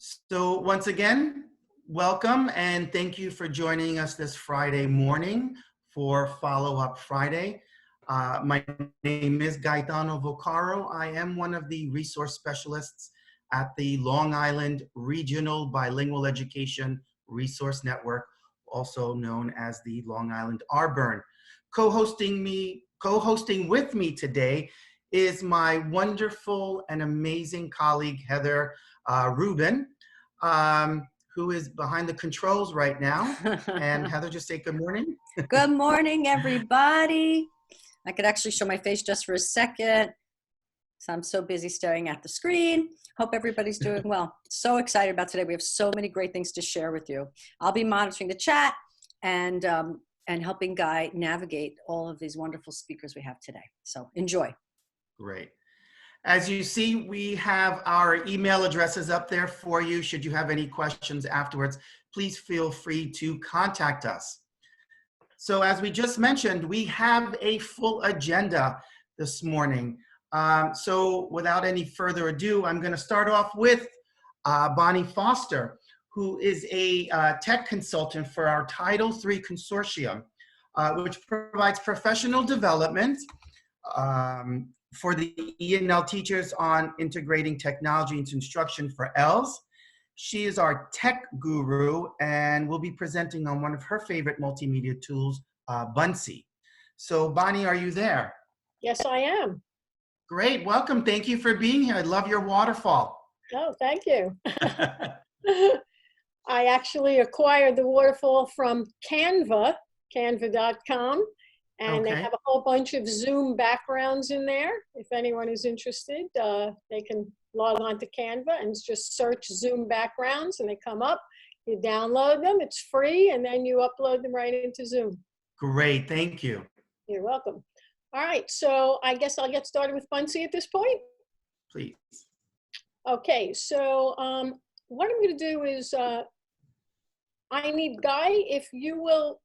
So once again, welcome and thank you for joining us this Friday morning for Follow-Up Friday. My name is Gaetano Vocaro. I am one of the resource specialists at the Long Island Regional Bilingual Education Resource Network, also known as the Long Island RBERN. Co-hosting with me today is my wonderful and amazing colleague, Heather Rubin, who is behind the controls right now. And Heather, just say good morning. Good morning, everybody. I could actually show my face just for a second. So I'm so busy staring at the screen. Hope everybody's doing well. So excited about today. We have so many great things to share with you. I'll be monitoring the chat and helping Guy navigate all of these wonderful speakers we have today. So enjoy. Great. As you see, we have our email addresses up there for you. Should you have any questions afterwards, please feel free to contact us. So as we just mentioned, we have a full agenda this morning. So without any further ado, I'm going to start off with Bonnie Foster, who is a tech consultant for our Title III Consortium, which provides professional development for the E&L teachers on integrating technology into instruction for ELs. She is our tech guru and will be presenting on one of her favorite multimedia tools, Buncee. So Bonnie, are you there? Yes, I am. Great, welcome. Thank you for being here. I love your waterfall. Oh, thank you. I actually acquired the waterfall from Canva, canva.com. And Okay. They have a whole bunch of Zoom backgrounds in there. If anyone is interested, they can log on to Canva and just search Zoom backgrounds and they come up. You download them, it's free, and then you upload them right into Zoom. Great, thank you. You're welcome. All right, so I guess I'll get started with Buncee at this point. Please. Okay, so what I'm going to do is I need Guy, if you will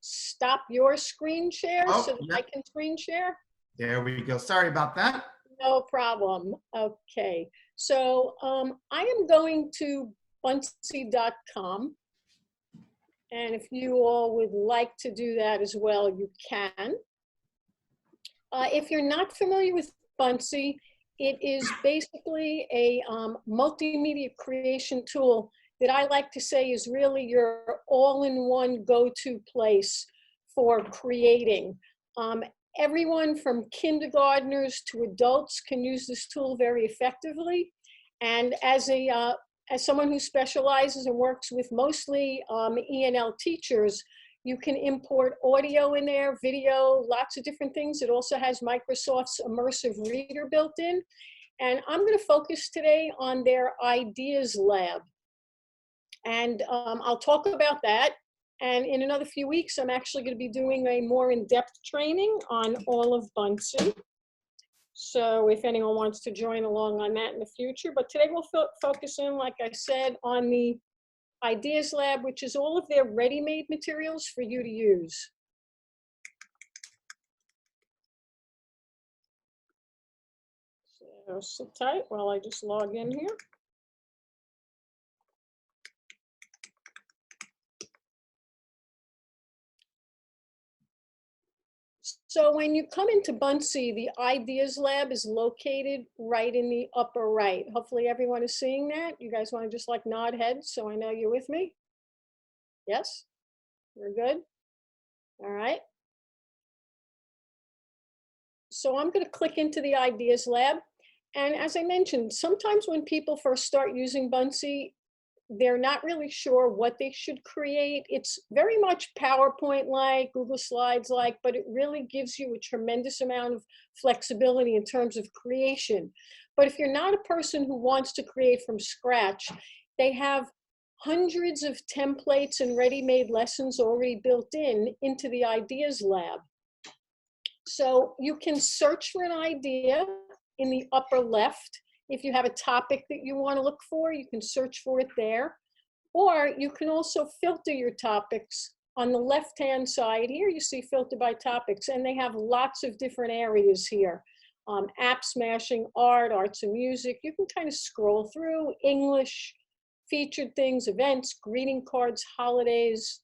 stop your screen share so that I can screen share. There we go. Sorry about that. No problem. Okay. So I am going to buncee.com. And if you all would like to do that as well, you can. If you're not familiar with Buncee, it is basically a multimedia creation tool that I like to say is really your all-in-one go-to place for creating. Everyone from kindergartners to adults can use this tool very effectively. And as someone who specializes and works with mostly E&L teachers, you can import audio in there, video, lots of different things. It also has Microsoft's Immersive Reader built in. And I'm going to focus today on their Ideas Lab. And I'll talk about that. And in another few weeks, I'm actually going to be doing a more in-depth training on all of Buncee. So if anyone wants to join along on that in the future. But today we'll focus in, like I said, on the Ideas Lab, which is all of their ready-made materials for you to use. So sit tight while I just log in here. So when you come into Buncee, the Ideas Lab is located right in the upper right. Hopefully everyone is seeing that. You guys want to just like nod heads so I know you're with me? Yes? We're good? All right. So I'm going to click into the Ideas Lab. And as I mentioned, sometimes when people first start using Buncee, they're not really sure what they should create. It's very much PowerPoint-like, Google Slides-like, but it really gives you a tremendous amount of flexibility in terms of creation. But if you're not a person who wants to create from scratch, they have hundreds of templates and ready-made lessons already built into the Ideas Lab. So you can search for an idea in the upper left. If you have a topic that you want to look for, you can search for it there. Or you can also filter your topics. On the left-hand side here, you see filter by topics, and they have lots of different areas here. App smashing, art, arts and music. You can kind of scroll through English, featured things, events, greeting cards, holidays,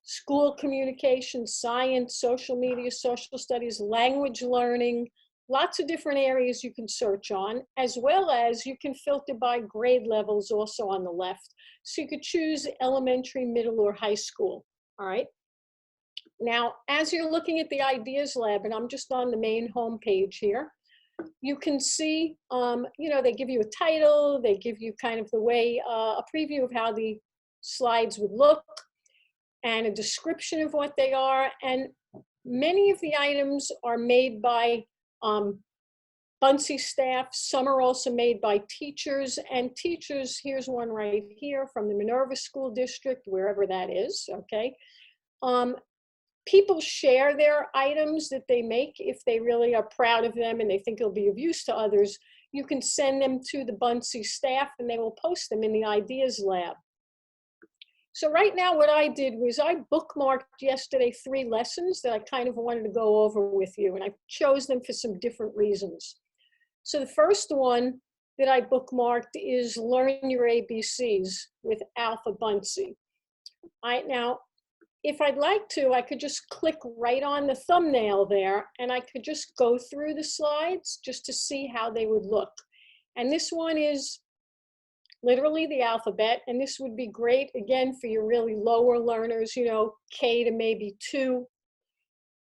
school communication, science, social media, social studies, language learning, lots of different areas you can search on, as well as you can filter by grade levels also on the left. So you could choose elementary, middle, or high school, all right? Now, as you're looking at the Ideas Lab, and I'm just on the main home page here, you can see, they give you a title, they give you kind of the way, a preview of how the slides would look, and a description of what they are. And many of the items are made by Buncee staff. Some are also made by teachers, and teachers, here's one right here from the Minerva School District, wherever that is, okay? People share their items that they make if they really are proud of them and they think it'll be of use to others. You can send them to the Buncee staff and they will post them in the Ideas Lab. So right now what I did was I bookmarked yesterday 3 lessons that I kind of wanted to go over with you, and I chose them for some different reasons. So the first one that I bookmarked is Learn Your ABCs with Alpha Buncee. All right, now, if I'd like to, I could just click right on the thumbnail there and I could just go through the slides just to see how they would look. And this one is literally the alphabet, and this would be great, again, for your really lower learners, K to maybe 2.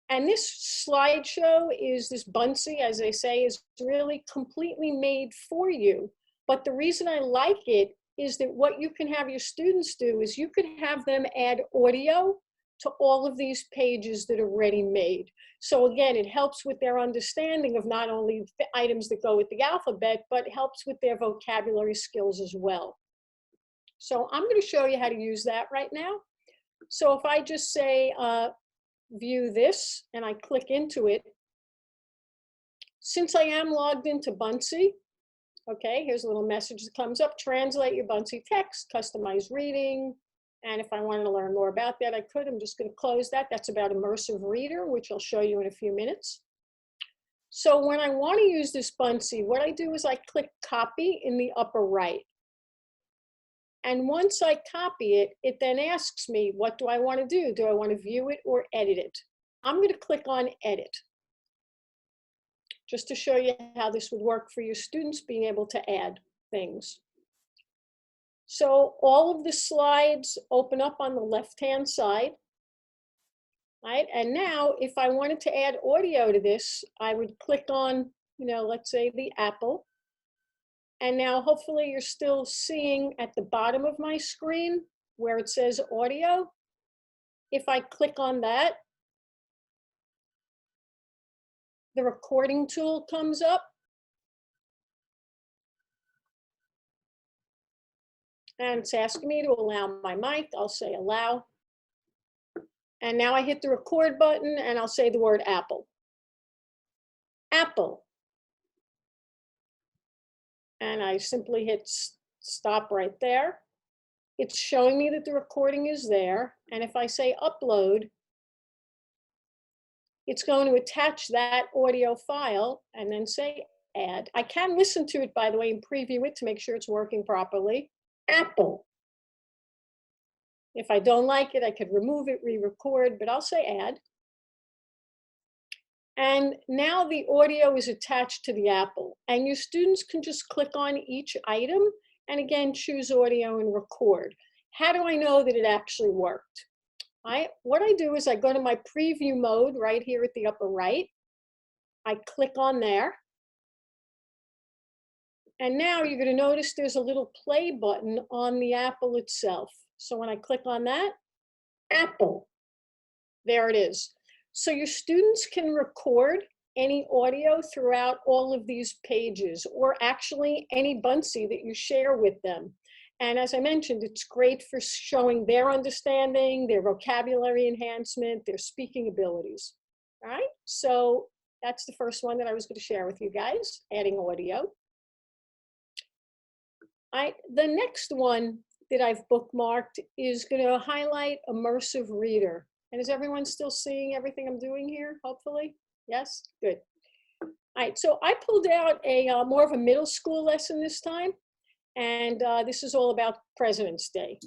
And this slideshow is, this Buncee, as they say, is really completely made for you. But the reason I like it is that what you can have your students do is you can have them add audio to all of these pages that are ready made. So again, it helps with their understanding of not only the items that go with the alphabet, but helps with their vocabulary skills as well. So I'm going to show you how to use that right now. So if I just say, view this, and I click into it, since I am logged into Buncee, okay, here's a little message that comes up: translate your Buncee text, customize reading. And if I wanted to learn more about that, I could. I'm just going to close that. That's about Immersive Reader, which I'll show you in a few minutes. So when I want to use this Buncee, what I do is I click copy in the upper right. And once I copy it, it then asks me, what do I want to do? Do I want to view it or edit it? I'm going to click on edit, just to show you how this would work for your students being able to add things. So all of the slides open up on the left-hand side, right? And now if I wanted to add audio to this, I would click on, let's say the apple. And now hopefully you're still seeing at the bottom of my screen where it says audio. If I click on that, the recording tool comes up. And it's asking me to allow my mic. I'll say allow. And now I hit the record button and I'll say the word apple. Apple. And I simply hit stop right there. It's showing me that the recording is there. And if I say upload, it's going to attach that audio file and then say add. I can listen to it, by the way, and preview it to make sure it's working properly. Apple. If I don't like it, I could remove it, re-record, but I'll say add. And now the audio is attached to the apple, and your students can just click on each item and again choose audio and record. How do I know that it actually worked? What I do is I go to my preview mode right here at the upper right. I click on there. And now you're going to notice there's a little play button on the apple itself. So when I click on that, apple, there it is. So your students can record any audio throughout all of these pages, or actually any Buncee that you share with them. And as I mentioned, it's great for showing their understanding, their vocabulary enhancement, their speaking abilities. All right, so that's the first one that I was going to share with you guys, adding audio. The next one that I've bookmarked is going to highlight Immersive Reader. And is everyone still seeing everything I'm doing here, hopefully? Yes? Good. All right, so I pulled out a more of a middle school lesson this time. And this is all about President's Day.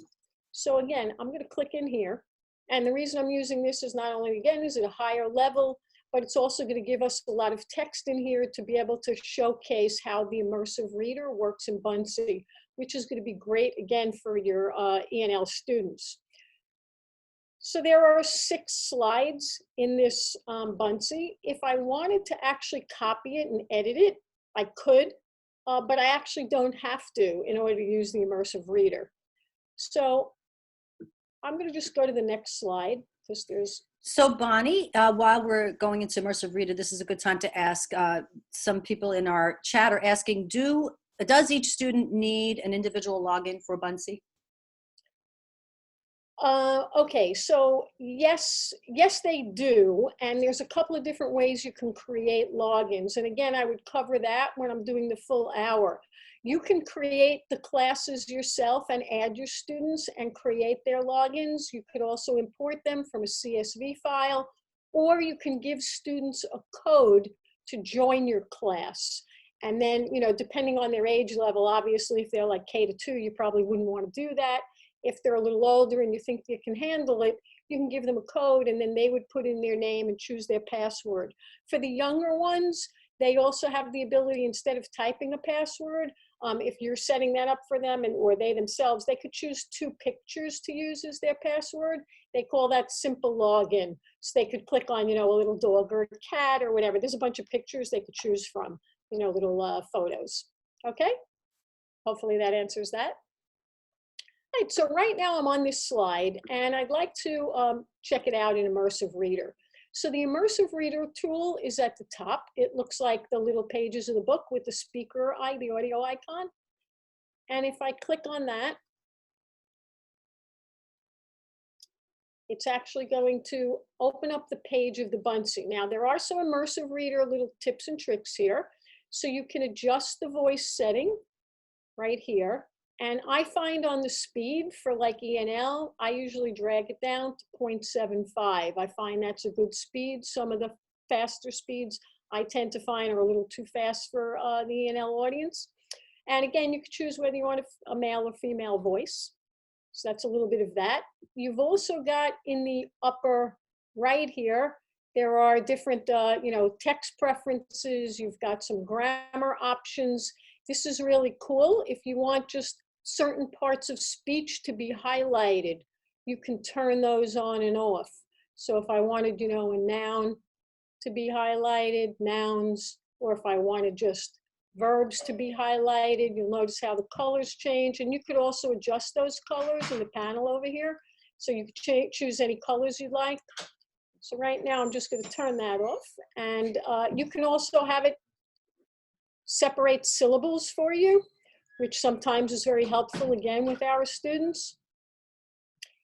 So again, I'm going to click in here. And the reason I'm using this is not only, again, is it a higher level, but it's also going to give us a lot of text in here to be able to showcase how the Immersive Reader works in Buncee, which is going to be great, again, for your E&L students. So there are 6 slides in this Buncee. If I wanted to actually copy it and edit it, I could, but I actually don't have to in order to use the Immersive Reader. So I'm going to just go to the next slide because there's. So Bonnie, while we're going into Immersive Reader, this is a good time to ask, some people in our chat are asking, does each student need an individual login for Buncee? Okay, so yes, they do. And there's a couple of different ways you can create logins. And again, I would cover that when I'm doing the full hour. You can create the classes yourself and add your students and create their logins. You could also import them from a CSV file, or you can give students a code to join your class. And then, you know, depending on their age level, obviously, if they're like K-2, you probably wouldn't want to do that. If they're a little older and you think you can handle it, you can give them a code and then they would put in their name and choose their password. For the younger ones, they also have the ability, instead of typing a password, if you're setting that up for them or they themselves, they could choose 2 pictures to use as their password. They call that simple login. So they could click on, you know, a little dog or a cat or whatever. There's a bunch of pictures they could choose from, you know, little photos. Okay, hopefully that answers that. All right, so right now I'm on this slide and I'd like to check it out in Immersive Reader. So the Immersive Reader tool is at the top. It looks like the little pages of the book with the speaker eye, the audio icon. And if I click on that, it's actually going to open up the page of the Buncee. Now there are some Immersive Reader little tips and tricks here. So you can adjust the voice setting right here. And I find on the speed for like E&L, I usually drag it down to 0.75. I find that's a good speed. Some of the faster speeds I tend to find are a little too fast for the E&L audience. And again, you can choose whether you want a male or female voice. So that's a little bit of that. You've also got in the upper right here, there are different you know, text preferences. You've got some grammar options. This is really cool. If you want just certain parts of speech to be highlighted, you can turn those on and off. So if I wanted, you know, a noun to be highlighted, nouns, or if I wanted just verbs to be highlighted, you'll notice how the colors change. And you could also adjust those colors in the panel over here. So you could choose any colors you'd like. So right now I'm just going to turn that off. And you can also have it separate syllables for you, which sometimes is very helpful, again, with our students.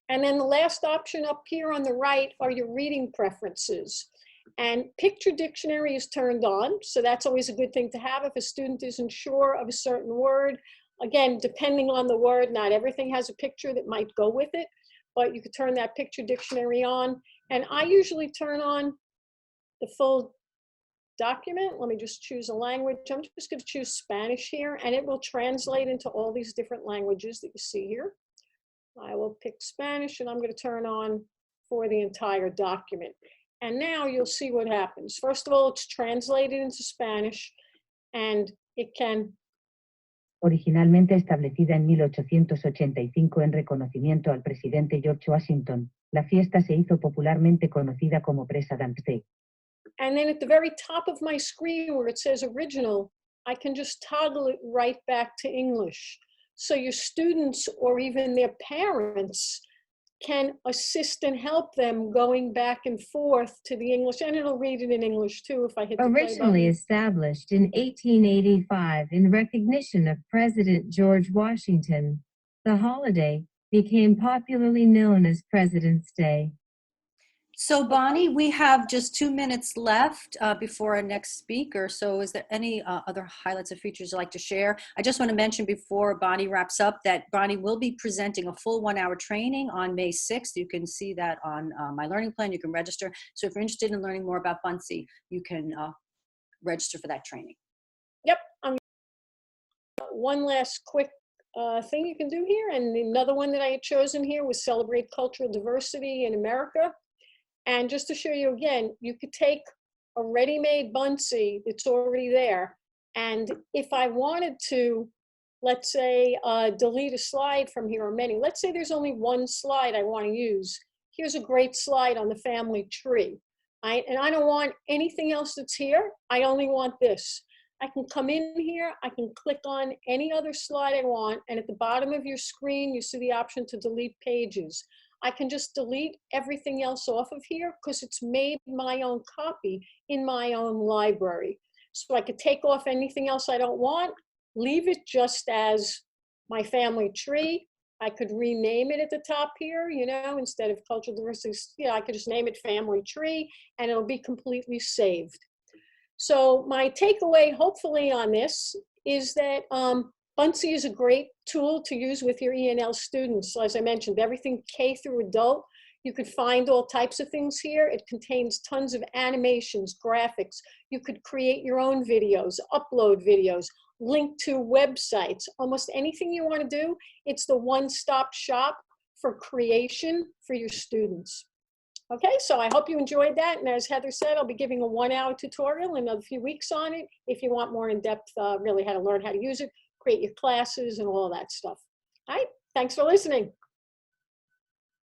And then the last option up here on the right are your reading preferences. And picture dictionary is turned on, so that's always a good thing to have if a student isn't sure of a certain word. Again, depending on the word, not everything has a picture that might go with it, but you could turn that picture dictionary on. And I usually turn on the full document. Let me just choose a language. I'm just going to choose Spanish here, and it will translate into all these different languages that you see here. I will pick Spanish, and I'm going to turn on for the entire document. And now you'll see what happens. First of all, it's translated into Spanish, and it can. Originalmente establecida en 1885 en reconocimiento al presidente George Washington, la fiesta se hizo popularmente conocida como President's Day. And then at the very top of my screen where it says original, I can just toggle it right back to English. So your students or even their parents can assist and help them going back and forth to the English, and it'll read it in English too if I hit the play button. Originally established in 1885 in recognition of President George Washington, the holiday became popularly known as President's Day. So Bonnie, we have just 2 minutes left before our next speaker. So is there any other highlights or features you'd like to share? I just want to mention before Bonnie wraps up that Bonnie will be presenting a full 1-hour training on May 6th. You can see that on my learning plan. You can register. So if you're interested in learning more about Buncee, you can register for that training. Yep. One last quick thing you can do here. And another one that I had chosen here was celebrate cultural diversity in America. And just to show you again, you could take a ready-made Buncee that's already there. And if I wanted to, let's say, delete a slide from here or many, let's say there's only one slide I want to use. Here's a great slide on the family tree. And I don't want anything else that's here. I only want this. I can come in here, I can click on any other slide I want, and at the bottom of your screen, you see the option to delete pages. I can just delete everything else off of here because it's made my own copy in my own library. So I could take off anything else I don't want, leave it just as my family tree. I could rename it at the top here, you know, instead of cultural diversity, you know, I could just name it family tree and it'll be completely saved. So my takeaway, hopefully, on this is that Buncee is a great tool to use with your ENL students. As I mentioned, everything K through adult. You could find all types of things here. It contains tons of animations, graphics. You could create your own videos, upload videos, link to websites, almost anything you want to do. It's the one-stop shop for creation for your students. Okay, so I hope you enjoyed that. And as Heather said, I'll be giving a 1-hour tutorial in a few weeks on it. If you want more in-depth, really how to learn how to use it, create your classes and all that stuff. All right, thanks for listening.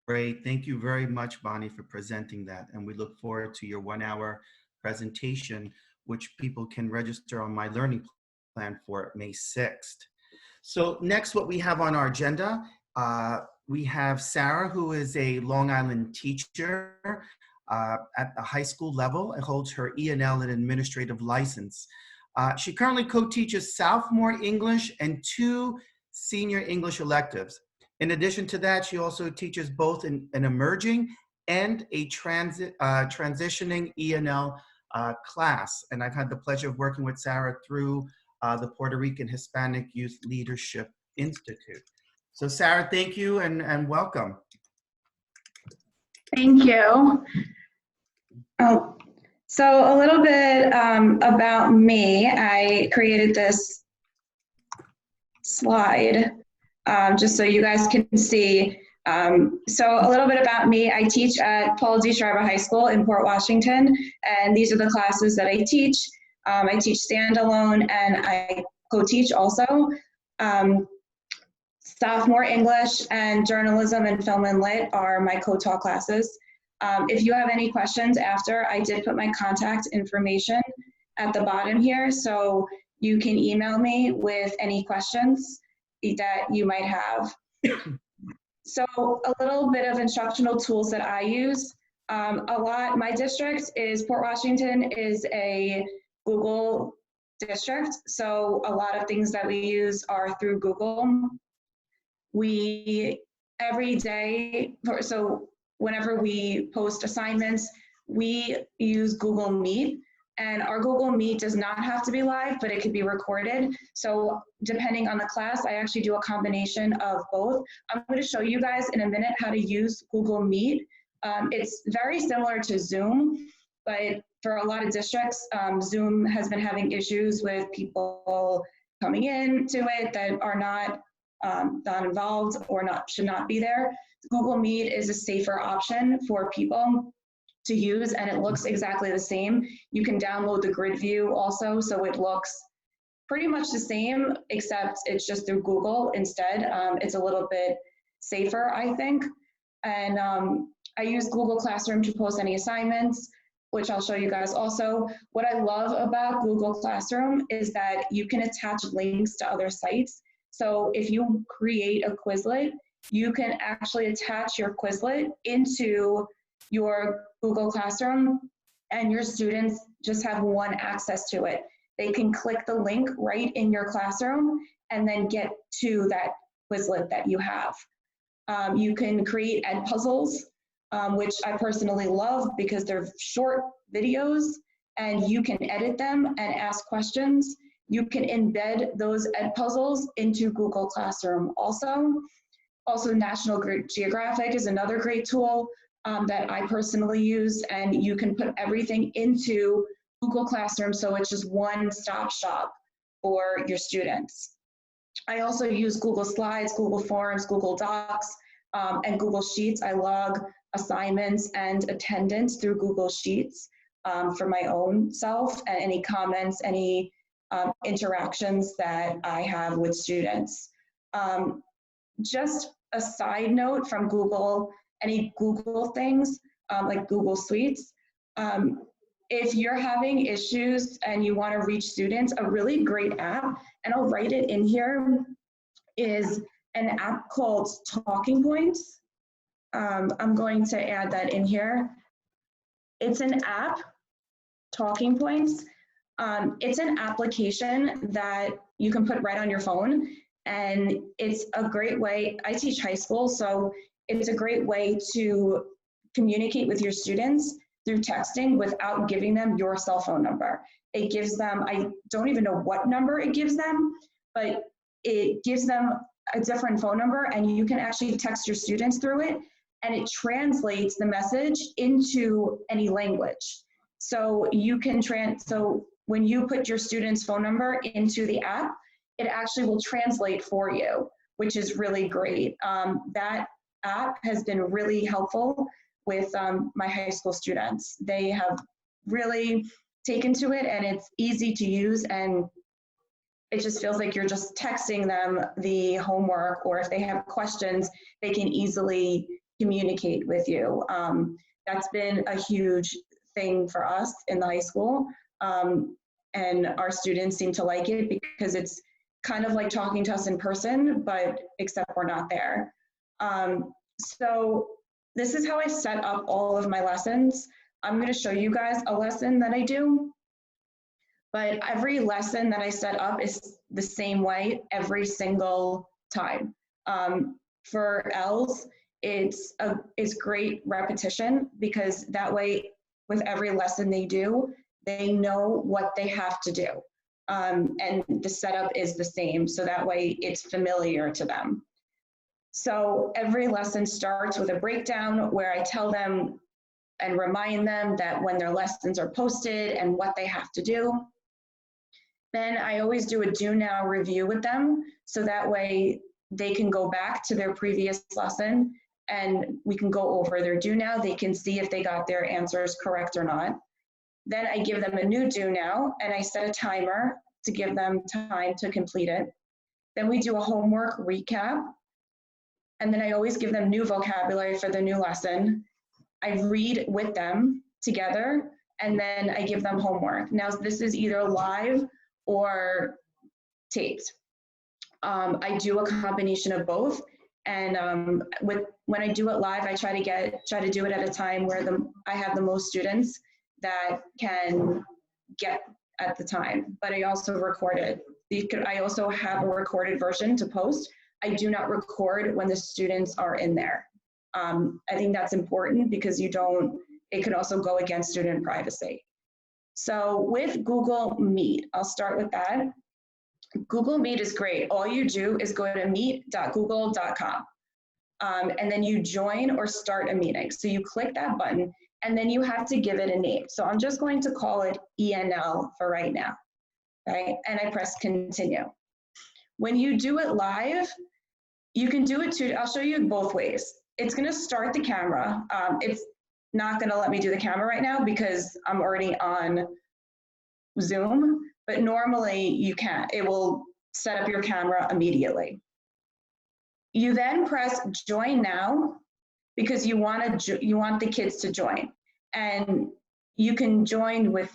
Great. Thank you very much, Bonnie, for presenting that. And we look forward to your 1-hour presentation, which people can register on my learning plan for May 6th. So next, what we have on our agenda, we have Sarah, who is a Long Island teacher at the high school level and holds her ENL and administrative license. She currently co-teaches sophomore English and 2 senior English electives. In addition to that, she also teaches both an emerging and a transitioning ENL class. And I've had the pleasure of working with Sarah through the Puerto Rican Hispanic Youth Leadership Institute. So Sarah, thank you and welcome. Thank you. Oh, so a little bit about me. I created this slide just so you guys can see. So a little bit about me. I teach at Paul D. Schreiber High School in Port Washington, and these are the classes that I teach. I teach standalone and I co-teach also. Sophomore English and journalism and film and lit are my co-taught classes. If you have any questions after, I did put my contact information at the bottom here, so you can email me with any questions that you might have. So a little bit of instructional tools that I use. My district is Port Washington is a Google district, so a lot of things that we use are through Google. Every day, so whenever we post assignments, we use Google Meet, and our Google Meet does not have to be live, but it could be recorded. So depending on the class, I actually do a combination of both. I'm going to show you guys in a minute how to use Google Meet. It's very similar to Zoom, but for a lot of districts, Zoom has been having issues with people coming into it that are not involved or should not be there. Google Meet is a safer option for people to use, and it looks exactly the same. You can download the grid view also, so it looks pretty much the same, except it's just through Google instead. It's a little bit safer, I think. And I use Google Classroom to post any assignments, which I'll show you guys also. What I love about Google Classroom is that you can attach links to other sites. So if you create a Quizlet, you can actually attach your Quizlet into your Google Classroom, and your students just have one access to it. They can click the link right in your classroom and then get to that Quizlet that you have. You can create ed puzzles, which I personally love because they're short videos and you can edit them and ask questions. You can embed those ed puzzles into Google Classroom also. Also, National Geographic is another great tool that I personally use, and you can put everything into Google Classroom, so it's just one-stop shop for your students. I also use Google Slides, Google Forms, Google Docs, and Google Sheets. I log assignments and attendance through Google Sheets for my own self, and any comments, any interactions that I have with students. Just a side note from Google, any Google things like Google Suites, if you're having issues and you want to reach students, a really great app, and I'll write it in here, is an app called Talking Points. I'm going to add that in here. It's an app, Talking Points. It's an application that you can put right on your phone, and it's a great way. I teach high school, so it's a great way to communicate with your students through texting without giving them your cell phone number. It gives them, I don't even know what number it gives them, but it gives them a different phone number, and you can actually text your students through it, and it translates the message into any language. So you can so when you put your student's phone number into the app, it actually will translate for you, which is really great. That app has been really helpful with my high school students. They have really taken to it, and it's easy to use, and it just feels like you're just texting them the homework, or if they have questions, they can easily communicate with you. That's been a huge thing for us in the high school, and our students seem to like it because it's kind of like talking to us in person, but except we're not there. So this is how I set up all of my lessons. I'm going to show you guys a lesson that I do, but every lesson that I set up is the same way every single time. For L's, it's great repetition, because that way with every lesson they do, they know what they have to do. And the setup is the same, so that way it's familiar to them. So every lesson starts with a breakdown where I tell them and remind them that when their lessons are posted and what they have to do. Then I always do a do now review with them, so that way they can go back to their previous lesson and we can go over their do now. They can see if they got their answers correct or not. Then I give them a new do now, and I set a timer to give them time to complete it. Then we do a homework recap, and then I always give them new vocabulary for the new lesson. I read with them together, and then I give them homework. Now this is either live or taped. I do a combination of both, and when I do it live, I try to do it at a time where I have the most students that can get at the time, but I also record it. I also have a recorded version to post. I do not record when the students are in there. I think that's important because it can also go against student privacy. So with Google Meet, I'll start with that. Google Meet is great. All you do is go to meet.google.com, and then you join or start a meeting. So you click that button, and then you have to give it a name. So I'm just going to call it ENL for right now, right? And I press continue. When you do it live, you can do it too. I'll show you both ways. It's gonna start the camera. It's not gonna let me do the camera right now because I'm already on Zoom, but normally you can. It will set up your camera immediately. You then press join now, because you want the kids to join, and you can join with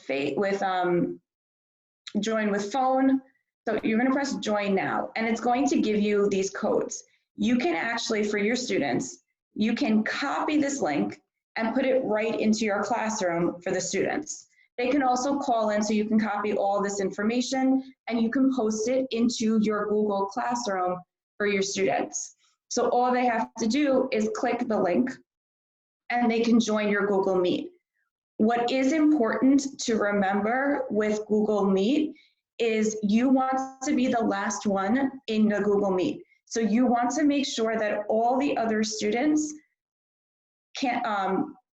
join with phone. So you're going to press join now, and it's going to give you these codes. You can actually, for your students, you can copy this link and put it right into your classroom for the students. They can also call in, so you can copy all this information and you can post it into your Google Classroom for your students. So all they have to do is click the link and they can join your Google Meet. What is important to remember with Google Meet is you want to be the last one in the Google Meet. So you want to make sure that all the other students can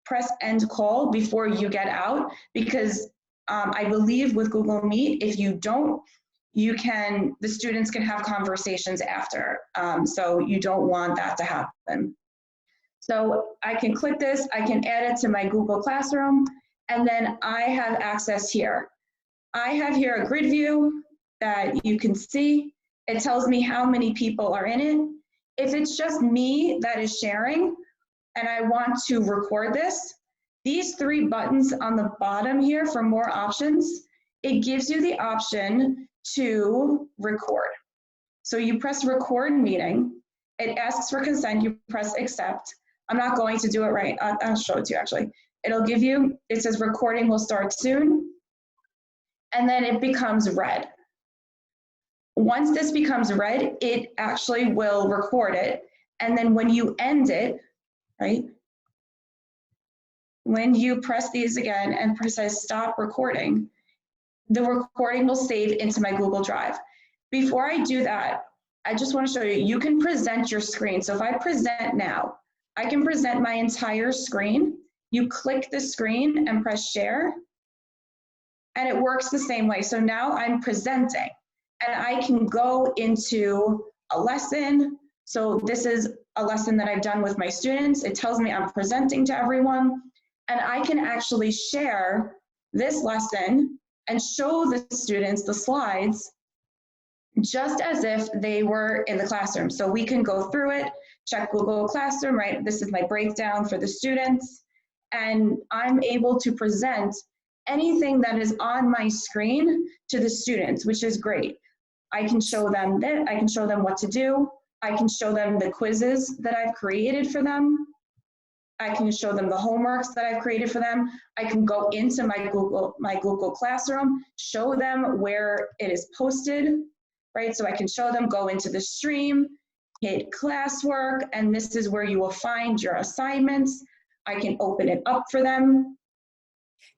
press end call before you get out, because I believe with Google Meet, if you don't, the students can have conversations after. So you don't want that to happen. So I can click this, I can add it to my Google Classroom, and then I have access here. I have here a grid view that you can see. It tells me how many people are in it. If it's just me that is sharing and I want to record this, these 3 buttons on the bottom here for more options, it gives you the option to record. So you press record meeting, it asks for consent, you press accept. I'm not going to do it right, I'll show it to you actually. It'll give you, it says recording will start soon, and then it becomes red. Once this becomes red, it actually will record it, and then when you end it, right? When you press these again and press stop recording, the recording will save into my Google Drive. Before I do that, I just want to show you, you can present your screen. So if I present now, I can present my entire screen. You click the screen and press share, and it works the same way. So now I'm presenting, and I can go into a lesson. So this is a lesson that I've done with my students. It tells me I'm presenting to everyone, and I can actually share this lesson and show the students the slides just as if they were in the classroom. So we can go through it, check Google Classroom, right? This is my breakdown for the students, and I'm able to present anything that is on my screen to the students, which is great. I can show them that, I can show them what to do. I can show them the quizzes that I've created for them. I can show them the homeworks that I've created for them. I can go into my Google Classroom, show them where it is posted, right? So I can show them, go into the stream, hit classwork, and this is where you will find your assignments. I can open it up for them.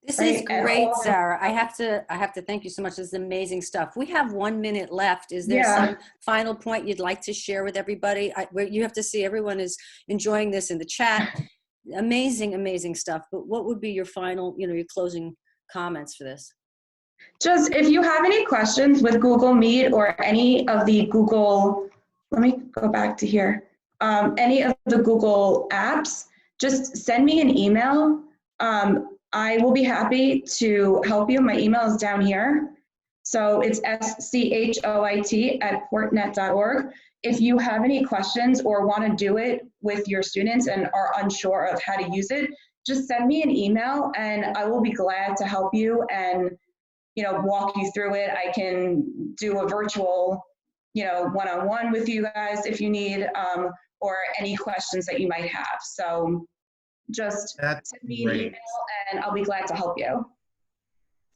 This Right, is and great, all- Sarah. I have to thank you so much. This is amazing stuff. We have 1 minute left. Is there Yeah. some final point you'd like to share with everybody? Where you have to see everyone is enjoying this in the chat. Amazing, amazing stuff. But what would be your final, your closing comments for this? Just if you have any questions with Google Meet or any of the Google, let me go back to here, any of the Google apps, just send me an email. I will be happy to help you. My email is down here. So it's schoit@portnet.org. If you have any questions or want to do it with your students and are unsure of how to use it, just send me an email and I will be glad to help you and walk you through it. I can do a virtual, one-on-one with you guys if you need, or any questions that you might have. So just send me an email and I'll be glad to help you.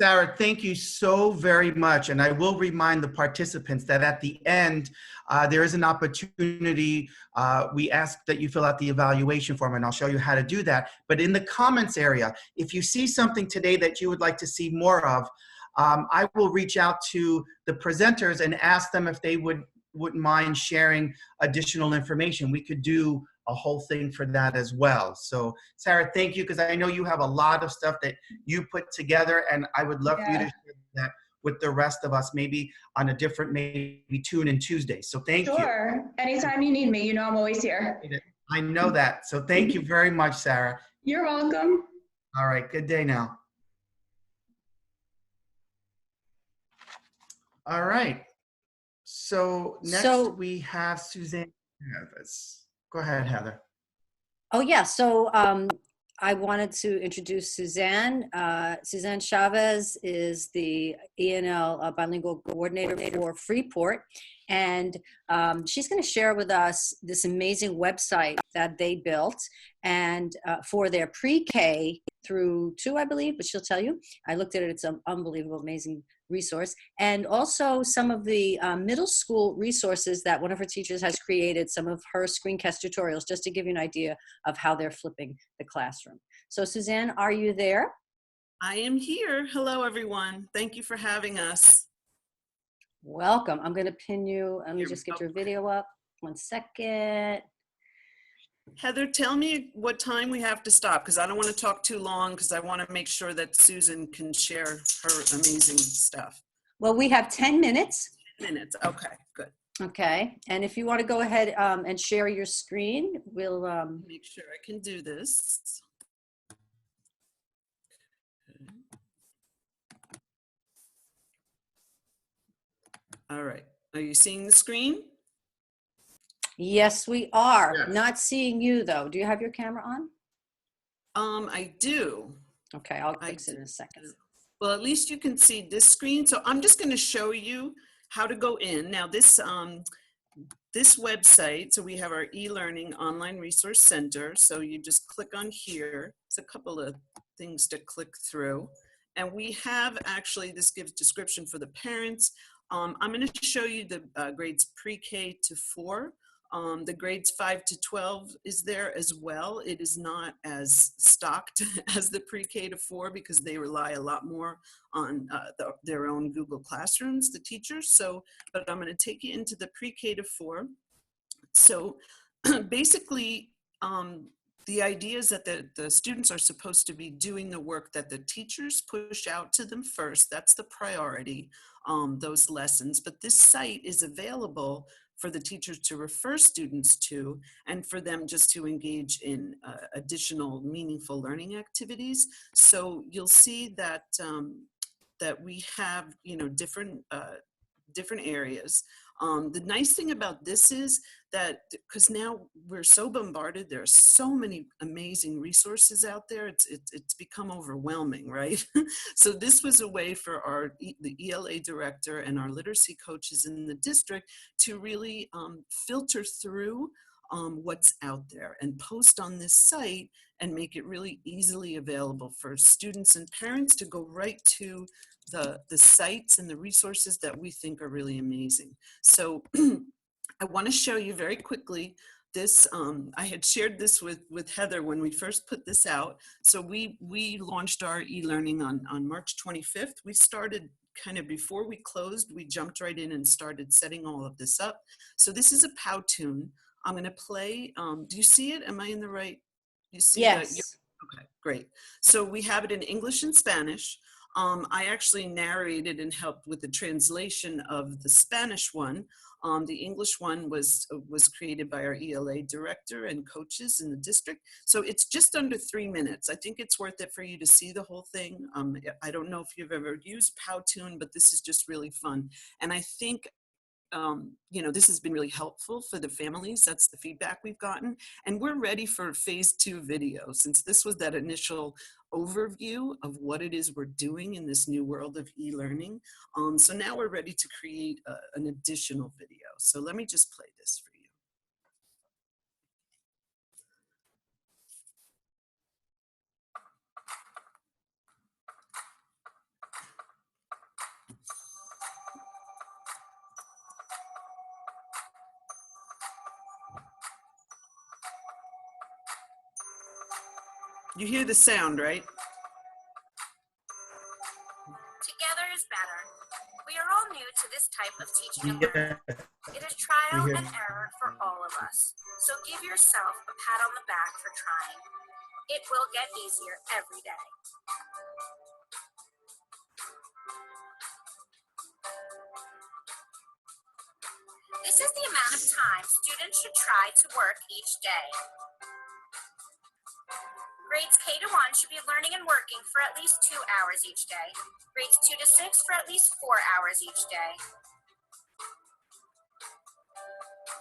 Sarah, thank you so very much. And I will remind the participants that at the end, there is an opportunity. We ask that you fill out the evaluation form, and I'll show you how to do that. But in the comments area, if you see something today that you would like to see more of, I will reach out to the presenters and ask them if they wouldn't mind sharing additional information. We could do a whole thing for that as well. So Sarah, thank you, because I know you have a lot of stuff that you put together, and I would love for you to share that with the rest of us, maybe on a different, maybe Tune In Tuesday. So thank you. Sure. Anytime you need me, I'm always here. I know that. So thank you very much, Sarah. You're welcome. All right. Good day now. All right. So next we have Suzanne Chavez. Go ahead, Heather. Oh, yeah. So I wanted to introduce Suzanne. Suzanne Chavez is the ENL bilingual coordinator for Freeport. And she's going to share with us this amazing website that they built and for their pre-K through 2, I believe, but she'll tell you. I looked at it. It's an unbelievable, amazing resource. And also some of the middle school resources that one of her teachers has created, some of her screencast tutorials, just to give you an idea of how they're flipping the classroom. So Suzanne, are you there? I am here. Hello, everyone. Thank you for having us. Welcome. I'm going to pin you. Let me just get your video up. 1 second. Heather, tell me what time we have to stop, because I don't want to talk too long, because I want to make sure that Susan can share her amazing stuff. Well, we have 10 minutes. Minutes. Okay, good. Okay. And if you want to go ahead and share your screen, we'll. Make sure I can do this. Okay. All right. Are you seeing the screen? Yes, we are. Yes. Not seeing you, though. Do you have your camera on? I do. Okay, I'll I fix it do. in a second. Well, at least you can see this screen. So I'm just going to show you how to go in. Now this website, so we have our e-learning online resource center. So you just click on here. It's a couple of things to click through. And we have actually, this gives description for the parents. I'm going to show you the grades pre-K to 4. The grades 5 to 12 is there as well. It is not as stocked as the pre-K to 4 because they rely a lot more on their own Google Classrooms, the teachers. So, but I'm going to take you into the pre-K to 4. So basically, the idea is that the students are supposed to be doing the work that the teachers push out to them first. That's the priority, those lessons. But this site is available for the teachers to refer students to and for them just to engage in additional meaningful learning activities. So you'll see that that we have, you know, different areas. The nice thing about this is that because now we're so bombarded, there are so many amazing resources out there, it's become overwhelming, right? So this was a way for the ELA director and our literacy coaches in the district to really filter through what's out there and post on this site and make it really easily available for students and parents to go right to the sites and the resources that we think are really amazing. So I want to show you very quickly this. I had shared this with Heather when we first put this out. So we launched our e-learning on March 25th. We started kind of before we closed, we jumped right in and started setting all of this up. So this is a Powtoon. I'm going to play. Do you see it? Am I in the right? You see Yes. Okay, great. So we have it in English and Spanish. I actually narrated and helped with the translation of the Spanish one. The English one was created by our ELA director and coaches in the district. So it's just under 3 minutes. I think it's worth it for you to see the whole thing. I don't know if you've ever used Powtoon, but this is just really fun. And I think you know, this has been really helpful for the families. That's the feedback we've gotten. And we're ready for phase 2 video, since this was that initial overview of what it is we're doing in this new world of e-learning. So now we're ready to create an additional video. So let me just play this for you. You hear the sound, right? Together is better. We are all new to this type of teaching and learning. It is trial and error for all of us. So give yourself a pat on the back for trying. It will get easier every day. This is the amount of time students should try to work each day. Grades K to 1 should be learning and working for at least 2 hours each day. Grades 2 to 6 for at least 4 hours each day.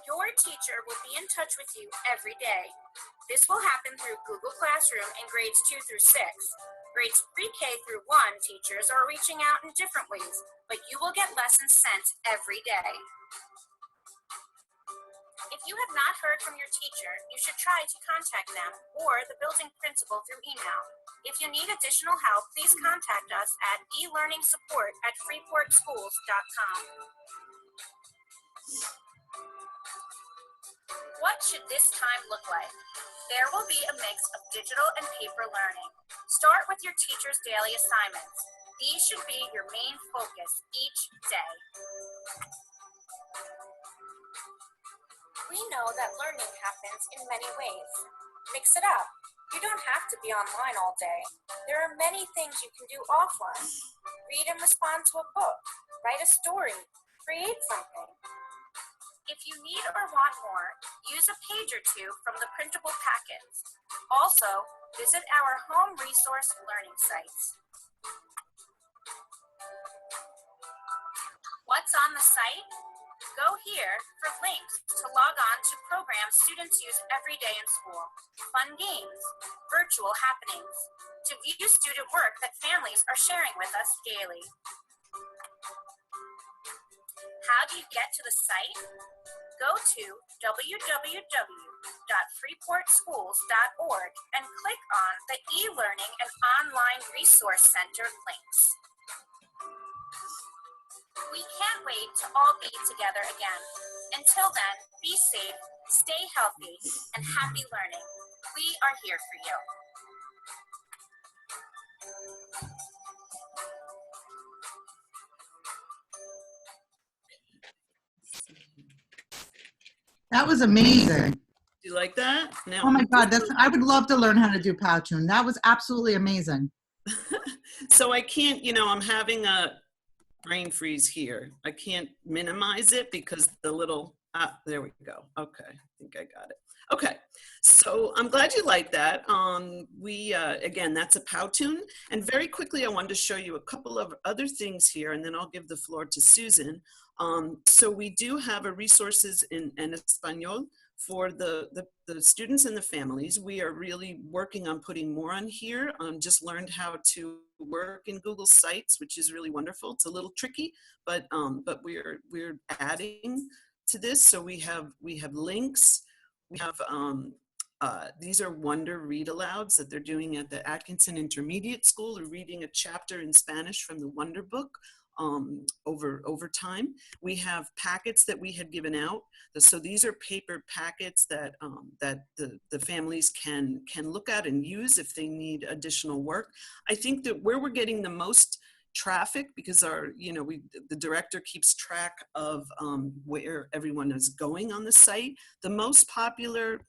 Your teacher will be in touch with you every day. This will happen through Google Classroom in grades 2 through 6. Grades pre-K through 1 teachers are reaching out in different ways, but you will get lessons sent every day. If you have not heard from your teacher, you should try to contact them or the building principal through email. If you need additional help, please contact us at elearningsupport@freeportschools.com. What should this time look like? There will be a mix of digital and paper learning. Start with your teacher's daily assignments. These should be your main focus each day. We know that learning happens in many ways. Mix it up. You don't have to be online all day. There are many things you can do offline. Read and respond to a book, write a story, create something. If you need or want more, use a page or two from the printable packets. Also, visit our home resource learning sites. What's on the site? Go here for links to log on to programs students use every day in school, fun games, virtual happenings, to view student work that families are sharing with us daily. How do you get to the site? Go to www.freeportschools.org and click on the e-learning and online resource center links. We can't wait to all be together again. Until then, be safe, stay healthy, and happy learning. We are here for you. That was amazing. Do you like that? Now, Oh my God, I would love to learn how to do Powtoon. That was absolutely amazing. so I can't, I'm having a brain freeze here. I can't minimize it because the little, there we go. Okay, I think I got it. Okay, so I'm glad you like that. Again, that's a Powtoon. And very quickly, I wanted to show you a couple of other things here, and then I'll give the floor to Susan. So we do have a resources in Espanol for the students and the families. We are really working on putting more on here. Just learned how to work in Google Sites, which is really wonderful. It's a little tricky, but we're adding to this. So we have links. We have these are Wonder Read Alouds that they're doing at the Atkinson Intermediate School. They're reading a chapter in Spanish from the Wonder Book. Over time. We have packets that we had given out. So these are paper packets that the families can look at and use if they need additional work. I think that where we're getting the most traffic, because the director keeps track of where everyone is going on the site, the most popular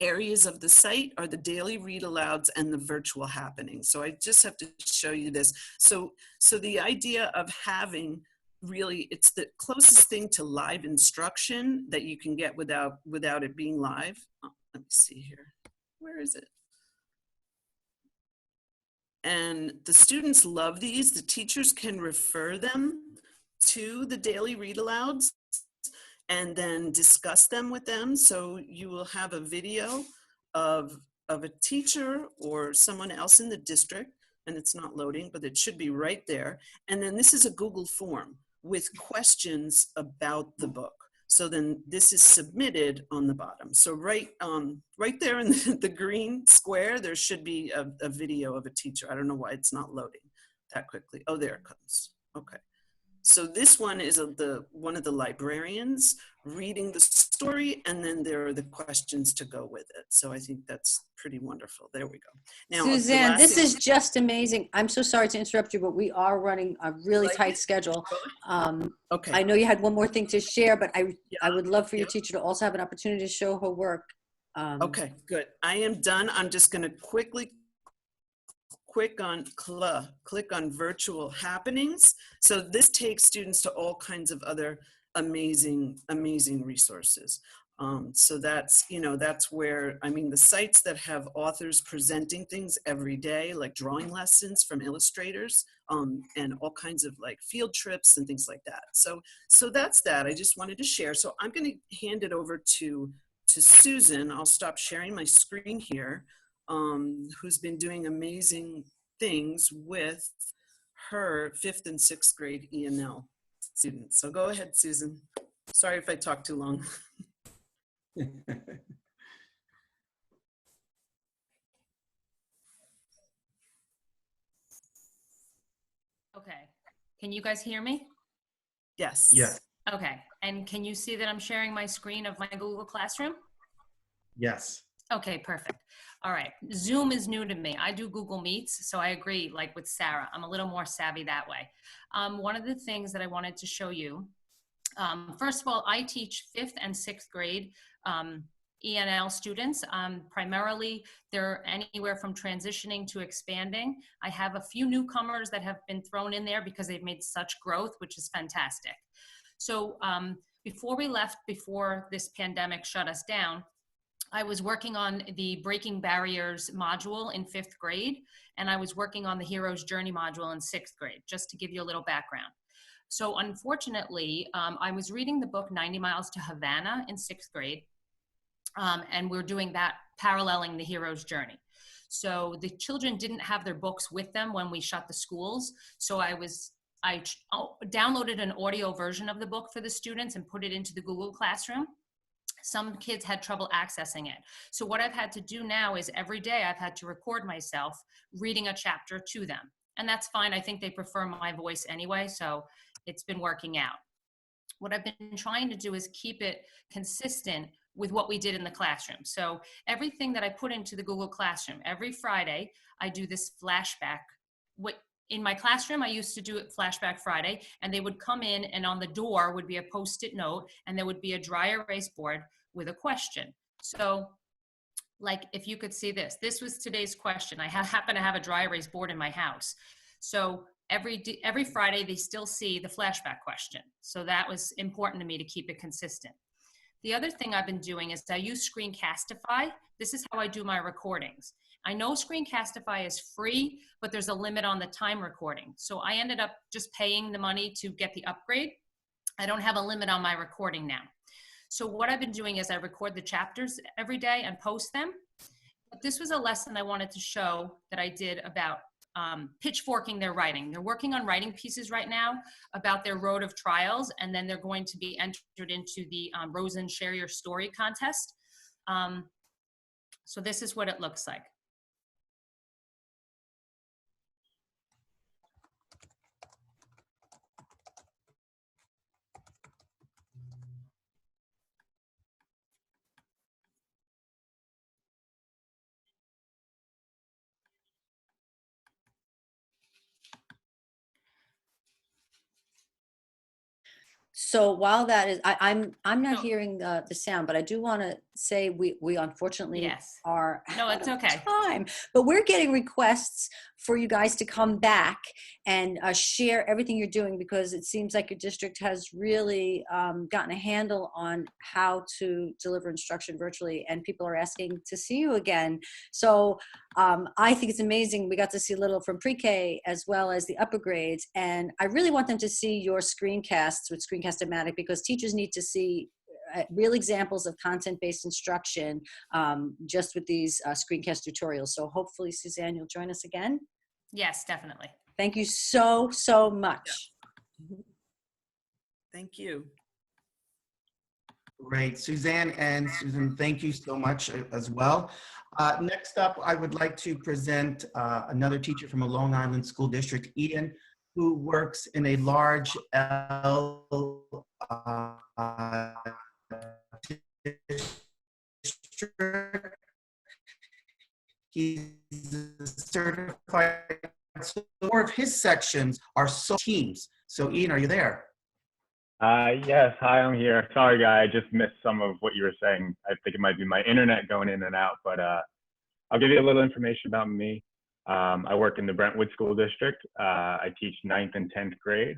areas of the site are the daily read alouds and the virtual happenings. So I just have to show you this. So the idea of having really, it's the closest thing to live instruction that you can get without it being live. Oh, let me see here. Where is it? And the students love these. The teachers can refer them to the daily read alouds and then discuss them with them. So you will have a video of a teacher or someone else in the district, and it's not loading, but it should be right there. And then this is a Google form with questions about the book. So then this is submitted on the bottom. So right there in the green square, there should be a video of a teacher. I don't know why it's not loading that quickly. Oh, there it comes. Okay. So this one is one of the librarians reading the story, and then there are the questions to go with it. So I think that's pretty wonderful. There we go. Now, Suzanne, this is just amazing. I'm so sorry to interrupt you, but we are running a really tight schedule. Okay. I know you had one more thing to share, but I would love for your teacher to also have an opportunity to show her work. Okay, good. I am done. I'm just going to quickly click on virtual happenings. So this takes students to all kinds of other amazing resources. So that's where, the sites that have authors presenting things every day, like drawing lessons from illustrators, and all kinds of like field trips and things like that. So that's that. I just wanted to share. So I'm going to hand it over to Susan. I'll stop sharing my screen here. Who's been doing amazing things with her 5th and 6th grade ENL students. So go ahead, Susan. Sorry if I talk too long. Okay. Can you guys hear me? Yes. Yes. Okay. And can you see that I'm sharing my screen of my Google Classroom? Yes. Okay, perfect. All right. Zoom is new to me. I do Google Meets, so I agree, like with Sarah, I'm a little more savvy that way. One of the things that I wanted to show you, first of all, I teach 5th and 6th grade ENL students. Primarily, they're anywhere from transitioning to expanding. I have a few newcomers that have been thrown in there because they've made such growth, which is fantastic. So before we left, before this pandemic shut us down, I was working on the Breaking Barriers module in 5th grade, and I was working on the Hero's Journey module in 6th grade, just to give you a little background. So unfortunately, I was reading the book 90 Miles to Havana in 6th grade, and we're doing that paralleling the Hero's Journey. So the children didn't have their books with them when we shut the schools. So I downloaded an audio version of the book for the students and put it into the Google Classroom. Some kids had trouble accessing it. So what I've had to do now is every day I've had to record myself reading a chapter to them. And that's fine. I think they prefer my voice anyway, so it's been working out. What I've been trying to do is keep it consistent with what we did in the classroom. So everything that I put into the Google Classroom, every Friday, I do this flashback. In my classroom, I used to do it Flashback Friday, and they would come in, and on the door would be a Post-it note, and there would be a dry erase board with a question. So, like, if you could see this was today's question. I happen to have a dry erase board in my house. So every Friday, they still see the flashback question. So that was important to me to keep it consistent. The other thing I've been doing is I use Screencastify. This is how I do my recordings. I know Screencastify is free, but there's a limit on the time recording. So I ended up just paying the money to get the upgrade. I don't have a limit on my recording now. So what I've been doing is I record the chapters every day and post them. But this was a lesson I wanted to show that I did about pitchforking their writing. They're working on writing pieces right now about their road of trials, and then they're going to be entered into the Rosen Share Your Story contest. So this is what it looks like. So while that is, I'm not No. hearing the sound, but I do want to say we unfortunately Yes. are No, out it's of okay. time, but we're getting requests for you guys to come back and share everything you're doing, because it seems like your district has really gotten a handle on how to deliver instruction virtually, and people are asking to see you again. So I think it's amazing. We got to see a little from pre-K as well as the upper grades, and I really want them to see your screencasts with Screencast-O-Matic, because teachers need to see real examples of content-based instruction just with these screencast tutorials. So hopefully, Suzanne, you'll join us again. Yes, definitely. Thank you so much. Thank you. Great. Suzanne and Susan, thank you so much as well. Next up, I would like to present another teacher from a Long Island school district, Ian, who works in a large district. He's certified. So more of his sections are teams. So Ian, are you there? Yes, hi, I'm here. Sorry, guy, I just missed some of what you were saying. I think it might be my internet going in and out, but I'll give you a little information about me. I work in the Brentwood School District. I teach 9th and 10th grade.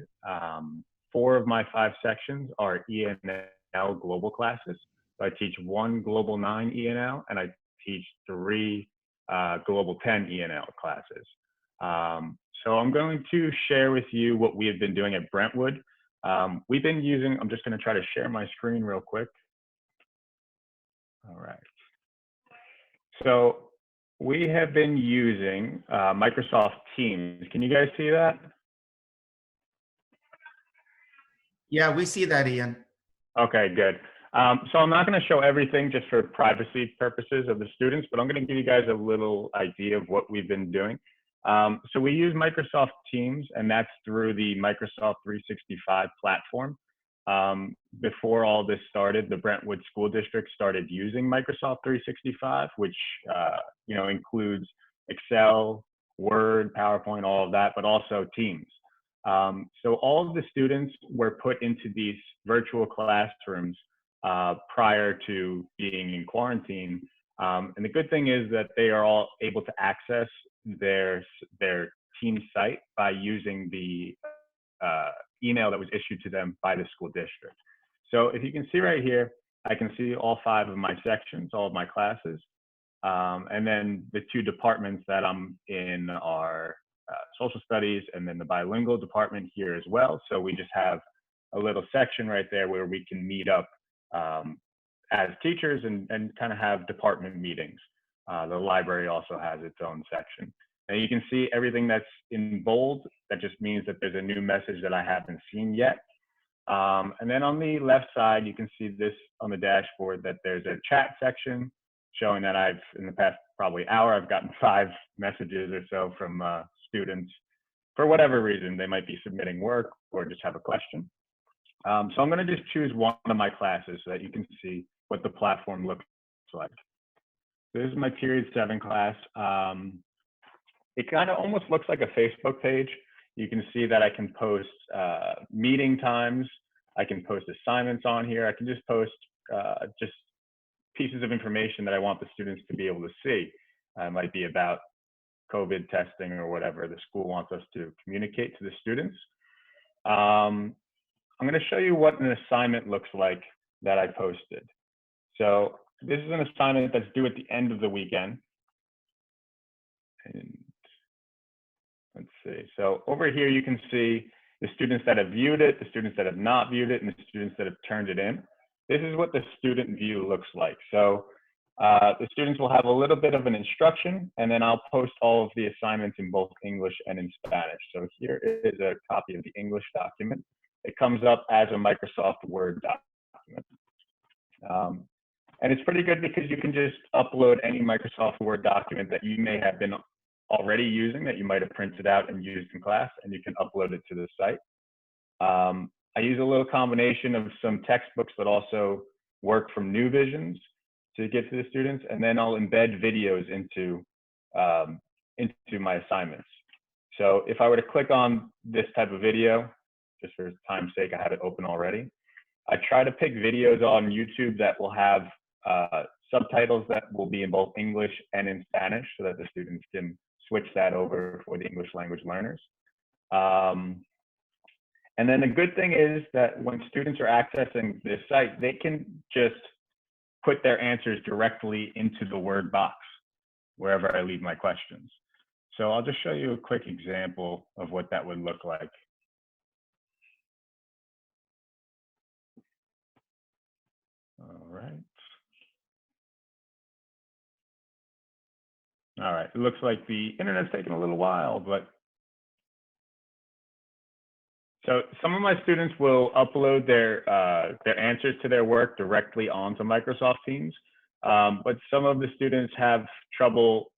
4 of my 5 sections are ENL global classes. So I teach 1 Global 9 ENL, and I teach 3 Global 10 ENL classes. So I'm going to share with you what we have been doing at Brentwood. We've been using, I'm just going to try to share my screen real quick. All right. So we have been using Microsoft Teams. Can you guys see that? Yeah, we see that, Ian. Okay, good. So I'm not going to show everything just for privacy purposes of the students, but I'm going to give you guys a little idea of what we've been doing. So we use Microsoft Teams, and that's through the Microsoft 365 platform. Before all this started, the Brentwood School District started using Microsoft 365, which includes Excel, Word, PowerPoint, all of that, but also Teams. So all of the students were put into these virtual classrooms prior to being in quarantine. And the good thing is that they are all able to access their team site by using the email that was issued to them by the school district. So if you can see right here, I can see all 5 of my sections, all of my classes. And then the 2 departments that I'm in are social studies and then the bilingual department here as well. So we just have a little section right there where we can meet up as teachers and kind of have department meetings. The library also has its own section. And you can see everything that's in bold. That just means that there's a new message that I haven't seen yet. And then on the left side, you can see this on the dashboard that there's a chat section showing that I've, in the past probably hour, I've gotten 5 messages or so from students. For whatever reason, they might be submitting work or just have a question. So I'm going to just choose one of my classes so that you can see what the platform looks like. This is my period 7 class. It kind of almost looks like a Facebook page. You can see that I can post meeting times. I can post assignments on here. I can just post just pieces of information that I want the students to be able to see. It might be about COVID testing or whatever the school wants us to communicate to the students. I'm going to show you what an assignment looks like that I posted. So this is an assignment that's due at the end of the weekend. And let's see. So over here, you can see the students that have viewed it, the students that have not viewed it, and the students that have turned it in. This is what the student view looks like. So the students will have a little bit of an instruction, and then I'll post all of the assignments in both English and in Spanish. So here is a copy of the English document. It comes up as a Microsoft Word document. And it's pretty good because you can just upload any Microsoft Word document that you may have been already using, that you might have printed out and used in class, and you can upload it to the site. I use a little combination of some textbooks that also work from New Visions to get to the students, and then I'll embed videos into my assignments. So if I were to click on this type of video, just for time's sake, I have it open already. I try to pick videos on YouTube that will have subtitles that will be in both English and in Spanish so that the students can switch that over for the English language learners. And then the good thing is that when students are accessing this site, they can just put their answers directly into the Word box wherever I leave my questions. So I'll just show you a quick example of what that would look like. All right. All right, it looks like the internet's taking a little while, but so some of my students will upload their answers to their work directly onto Microsoft Teams, but some of the students have trouble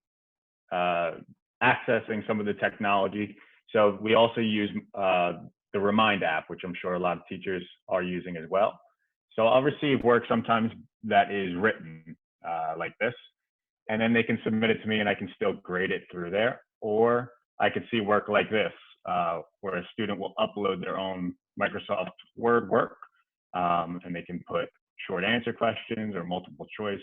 accessing some of the technology. So we also use the Remind app, which I'm sure a lot of teachers are using as well. So I'll receive work sometimes that is written like this, and then they can submit it to me and I can still grade it through there. Or I could see work like this, where a student will upload their own Microsoft Word work, and they can put short answer questions or multiple choice.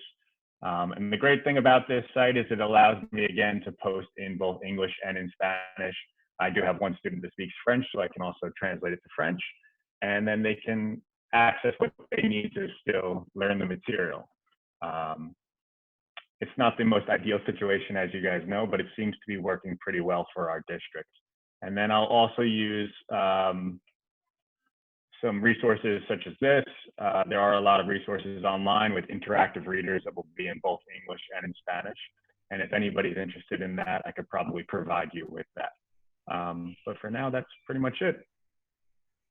And the great thing about this site is it allows me, again, to post in both English and in Spanish. I do have one student that speaks French, so I can also translate it to French. And then they can access what they need to still learn the material. It's not the most ideal situation, as you guys know, but it seems to be working pretty well for our district. And then I'll also use some resources such as this. There are a lot of resources online with interactive readers that will be in both English and in Spanish. And if anybody's interested in that, I could probably provide you with that. But for now, that's pretty much it.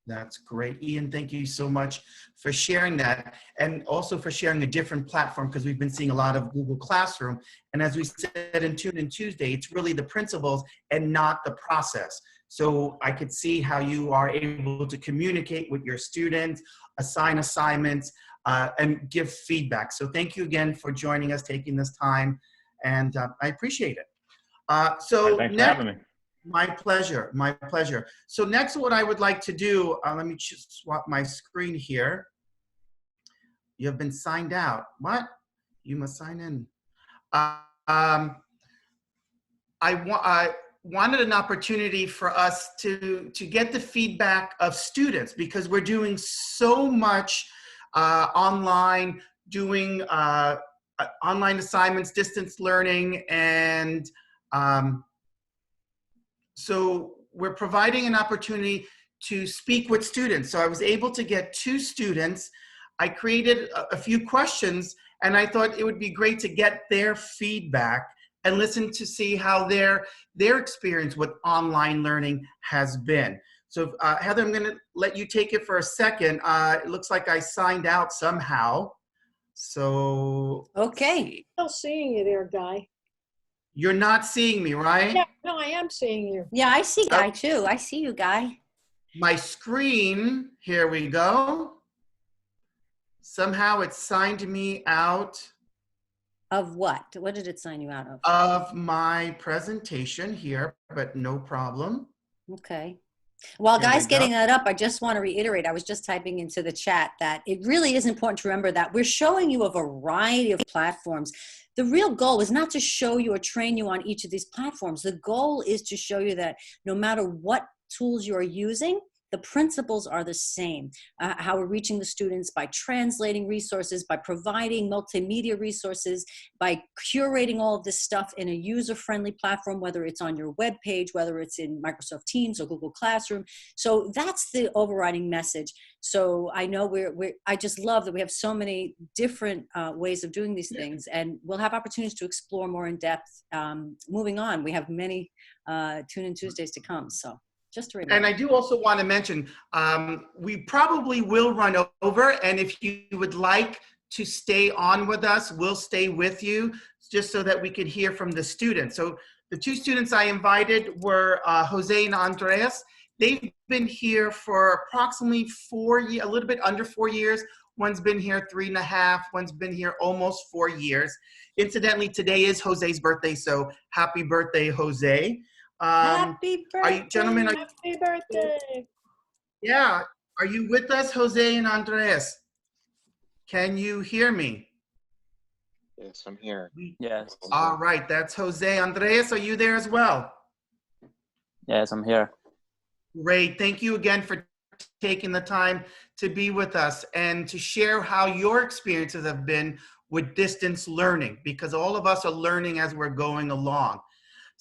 That's great. Ian, thank you so much for sharing that, and also for sharing a different platform, because we've been seeing a lot of Google Classroom. And as we said in Tune In Tuesday, it's really the principles and not the process. So I could see how you are able to communicate with your students, assign assignments, and give feedback. So thank you again for joining us, taking this time, and I appreciate it. Thanks for having me. My pleasure, my pleasure. So next, what I would like to do, let me just swap my screen here, You have been signed out. What? You must sign in. I wanted an opportunity for us to get the feedback of students, because we're doing so much online, doing online assignments, distance learning, and so we're providing an opportunity to speak with students. So I was able to get 2 students. I created a few questions, and I thought it would be great to get their feedback and listen to see how their experience with online learning has been. So Heather, I'm gonna let you take it for a second. It looks like I signed out somehow. So Okay. Still seeing you there, Guy. you're not seeing me, right? Yeah, no, I am seeing you. Yeah, I see Guy too. I see you, Guy. My screen, here we go. Somehow it signed me out Of what? What did it sign you out of? of my presentation here, but no problem. Okay. While Here we Guy's getting go. that up, I just want to reiterate, I was just typing into the chat that it really is important to remember that we're showing you a variety of platforms. The real goal is not to show you or train you on each of these platforms. The goal is to show you that no matter what tools you're using, the principles are the same. How we're reaching the students by translating resources, by providing multimedia resources, by curating all of this stuff in a user-friendly platform, whether it's on your web page, whether it's in Microsoft Teams or Google Classroom. So that's the overriding message. So I know I just love that we have so many different ways of doing these things, and we'll have opportunities to explore more in depth. Moving on, we have many Tune In Tuesdays to come. So just a reminder. And I do also want to mention, we probably will run over, and if you would like to stay on with us, we'll stay with you, just so that we could hear from the students. So the 2 students I invited were Jose and Andres. They've been here for approximately 4 years, a little bit under 4 years. One's been here 3.5, one's been here almost 4 years. Incidentally, today is Jose's birthday, so happy birthday, Jose. Happy birthday. Are you, gentlemen, Happy birthday. yeah, are you with us, Jose and Andres? Can you hear me? Yes, I'm here. Yes. All right, that's Jose. Andres, are you there as well? Yes, I'm here. Great, thank you again for taking the time to be with us and to share how your experiences have been with distance learning, because all of us are learning as we're going along.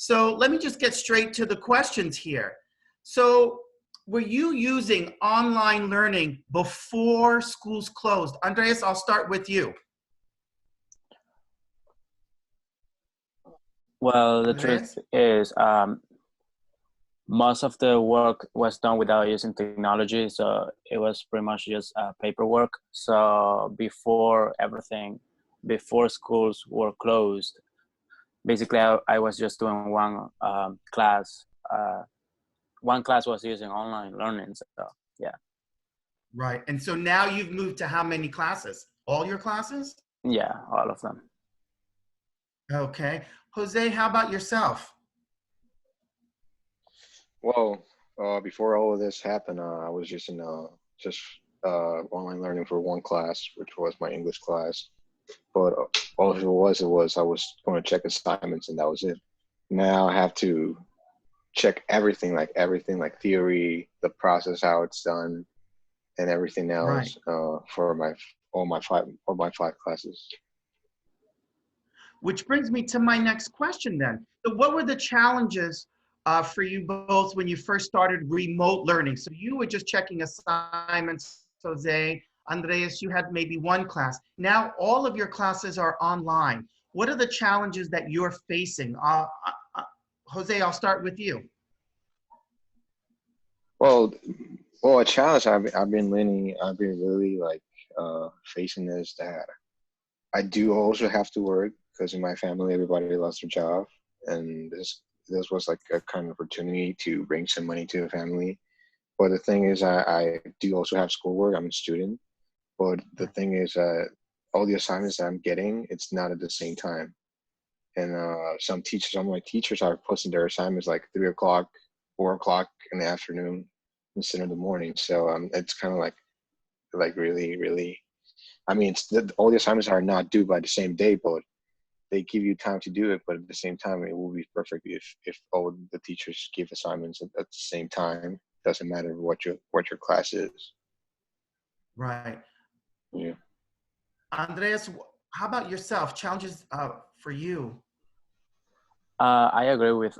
So let me just get straight to the questions here. So were you using online learning before schools closed? Andreas, I'll start with you. Well, the Andreas? truth is, most of the work was done without using technology, so it was pretty much just paperwork. So before schools were closed, basically I was just doing one class. One class was using online learning, so yeah. Right, and so now you've moved to how many classes? All your classes? Yeah, all of them. Okay. Jose, how about yourself? Well, before all of this happened, I was just in online learning for one class, which was my English class. But all it was I was going to check assignments, and that was it. Now I have to check everything like theory, the process, how it's done, and everything else for all my five classes. Which brings me to my next question then. So what were the challenges for you both when you first started remote learning? So you were just checking assignments, Jose. Andreas, you had maybe one class. Now all of your classes are online. What are the challenges that you're facing? Jose, I'll start with you. Well, a challenge I've been really facing is that I do also have to work, because in my family everybody lost their job, and this was like a kind of opportunity to bring some money to the family. But the thing is, I do also have schoolwork. I'm a student, but the thing is, all the assignments that I'm getting, it's not at the same time. And some of my teachers are posting their assignments like 3 o'clock, 4 o'clock in the afternoon instead of the morning. So it's kind of like really, really I mean, all the assignments are not due by the same day, but they give you time to do it. But at the same time, it will be perfect if all the teachers give assignments at the same time. Doesn't matter what your class is. Right. Yeah. Andreas, how about yourself? Challenges for you? I agree with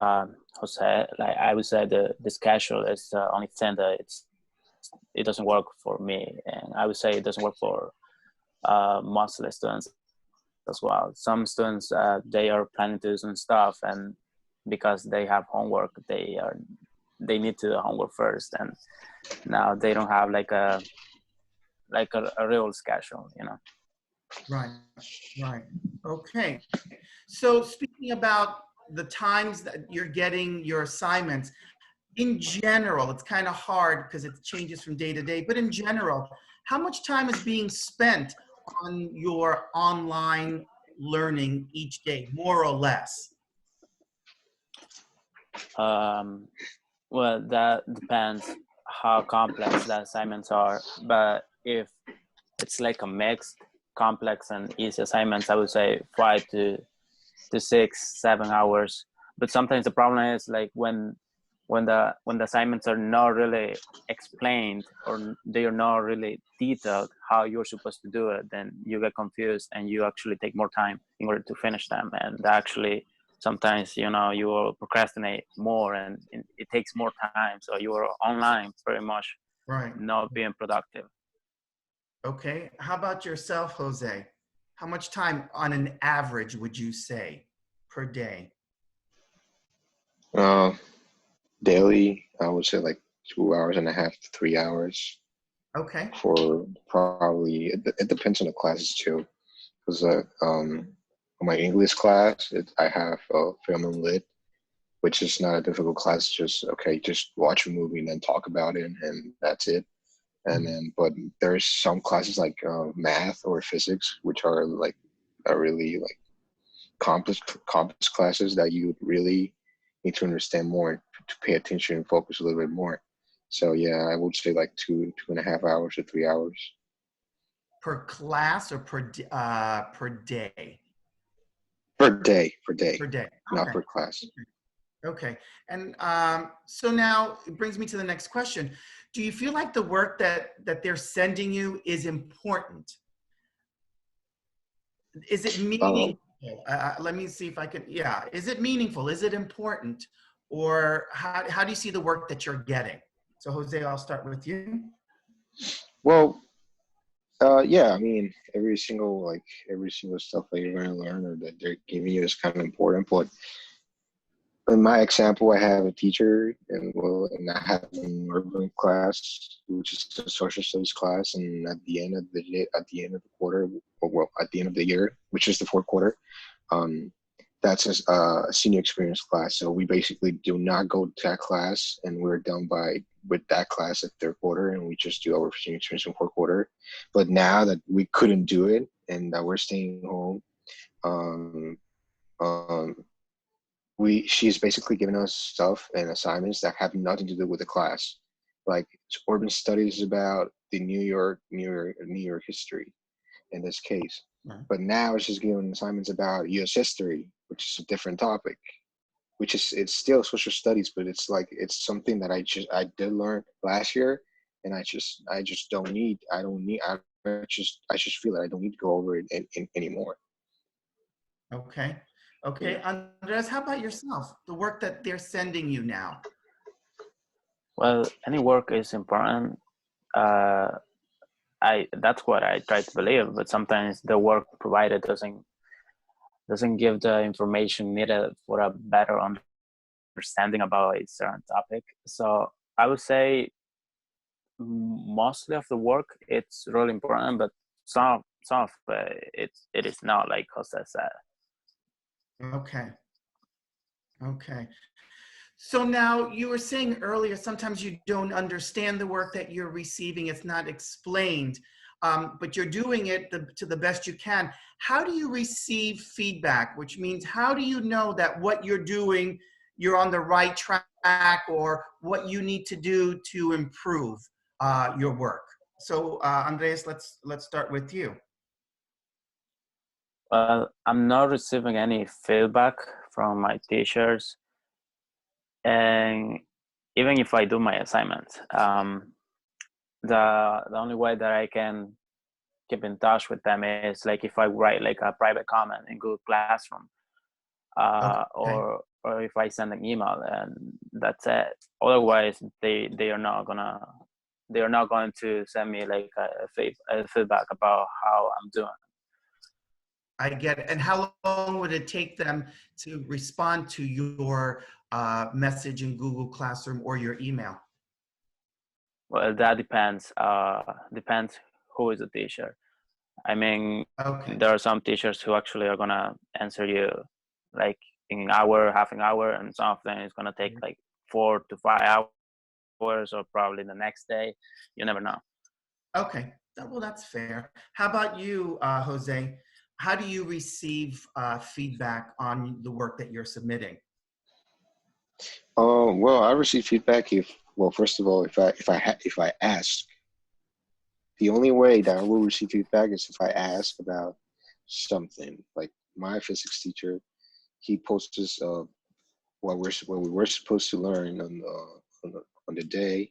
Jose. Like I would say the schedule is the only thing that it doesn't work for me, and I would say it doesn't work for most of the students as well. Some students they are planning to do some stuff, and because they have homework, they need to do homework first, and now they don't have like a real schedule, you know. Right, right. Okay. So speaking about the times that you're getting your assignments, in general, it's kind of hard because it changes from day to day, but in general, how much time is being spent on your online learning each day, more or less? Well, that depends how complex the assignments are, but if it's like a mixed complex and easy assignments, I would say 5 to 6, 7 hours. But sometimes the problem is like when the assignments are not really explained or they are not really detailed how you're supposed to do it, then you get confused and you actually take more time in order to finish them. And actually sometimes, you know, you will procrastinate more and it takes more time. So you are online pretty much, Right. not being productive. Okay. How about yourself, Jose? How much time on an average would you say per day? Daily, I would say like 2.5 to 3 hours. Okay. For probably, it depends on the classes too. Because on my English class, I have film and lit, which is not a difficult class. Just watch a movie and then talk about it, and that's it. And then, but there's some classes like math or physics, which are really like complex classes that you really need to understand more, to pay attention and focus a little bit more. So yeah, I would say like 2.5 hours to 3 hours. Per class or per day? Per day. Per day. Not Okay. per class. Okay. And so now it brings me to the next question. Do you feel like the work that they're sending you is important? Is it meaningful? Let me see if I can, yeah. Is it meaningful? Is it important? Or how do you see the work that you're getting? So Jose, I'll start with you. Well, yeah, I mean, every single stuff that you're going to learn or that they're giving you is kind of important. But in my example, I have a teacher, and I have an urban class, which is a social studies class. And at the end of the quarter, at the end of the year, which is the fourth quarter, that's a senior experience class. So we basically do not go to that class, and we're done with that class at third quarter, and we just do our senior experience in fourth quarter. But now that we couldn't do it and that we're staying home, she's basically given us stuff and assignments that have nothing to do with the class. Like urban studies is about the New York history in this case. Right. But now it's just giving assignments about US history, which is a different topic, it's still social studies, but it's something that I did learn last year, and I just don't need, I just feel that I don't need to go over it anymore. Okay. Okay, Andres, how about yourself? The work that they're sending you now? Well, any work is important. That's what I try to believe, but sometimes the work provided doesn't give the information needed for a better understanding about a certain topic. So I would say mostly of the work it's really important, but some of it is not, like Jose said. Okay. Okay. So now you were saying earlier, sometimes you don't understand the work that you're receiving. It's not explained, but you're doing it to the best you can. How do you receive feedback? Which means, how do you know that what you're doing, you're on the right track, or what you need to do to improve your work? So Andreas, let's start with you. Well, I'm not receiving any feedback from my teachers, and even if I do my assignments, the only way that I can keep in touch with them is like if I write like a private comment in Google Classroom, Okay. or if I send an email, and that's it. Otherwise, they are not going to send me like a feedback about how I'm doing. I get it. And how long would it take them to respond to your message in Google Classroom or your email? Well, that depends. Depends who is the teacher. I mean, Okay. there are some teachers who actually are gonna answer you like in an hour, half an hour, and some of them is gonna take like 4 to 5 hours, or probably the next day. You never know. Okay. Well, that's fair. How about you, Jose? How do you receive feedback on the work that you're submitting? Well, I receive feedback well, first of all, if I ask. The only way that I will receive feedback is if I ask about something. Like my physics teacher, he posts us what we were supposed to learn on the day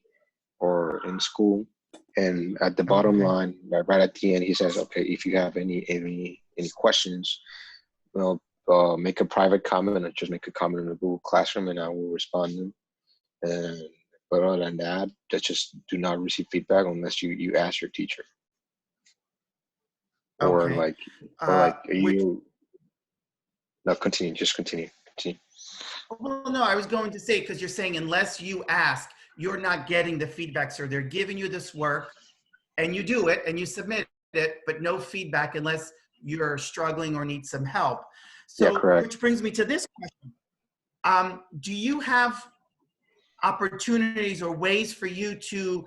or in school, and at the bottom Okay. line, right at the end, he says, "Okay, if you have any questions, well, make a private comment or just make a comment in the Google Classroom, and I will respond to them." And but other than that, just do not receive feedback unless you ask your teacher. Or Okay. like, are you? No, continue. Just continue. Continue. Well, no, I was going to say, because you're saying unless you ask, you're not getting the feedback. So they're giving you this work and you do it and you submit it, but no feedback unless you're struggling or need some help. Yeah, So, correct. which brings me to this question. Do you have opportunities or ways for you to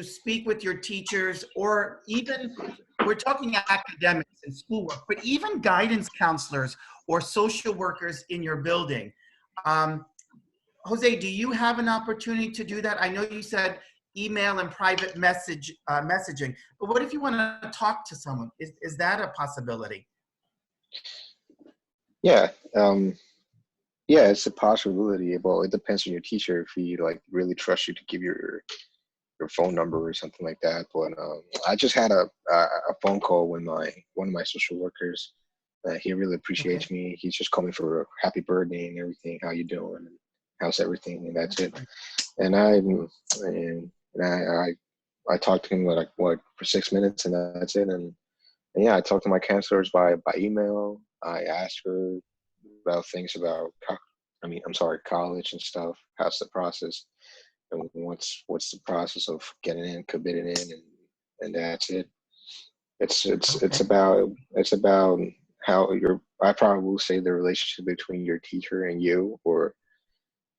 speak with your teachers, or even, we're talking academics and schoolwork, but even guidance counselors or social workers in your building? Jose, do you have an opportunity to do that? I know you said email and private messaging, but what if you want to talk to someone? Is that a possibility? Yeah. Yeah, it's a possibility. Well, it depends on your teacher if he like really trusts you to give your phone number or something like that. But I just had a phone call with one of my social workers. He really appreciates me. He's just calling for a happy birthday and everything. How you doing? And how's everything? And that's it. And I talked to him like for 6 minutes, and that's it. And yeah, I talked to my counselors by email. I asked her about things about college and stuff. How's the process? And what's the process of getting in, committing in, and that's it. It's about how I probably will say the relationship between your teacher and you, or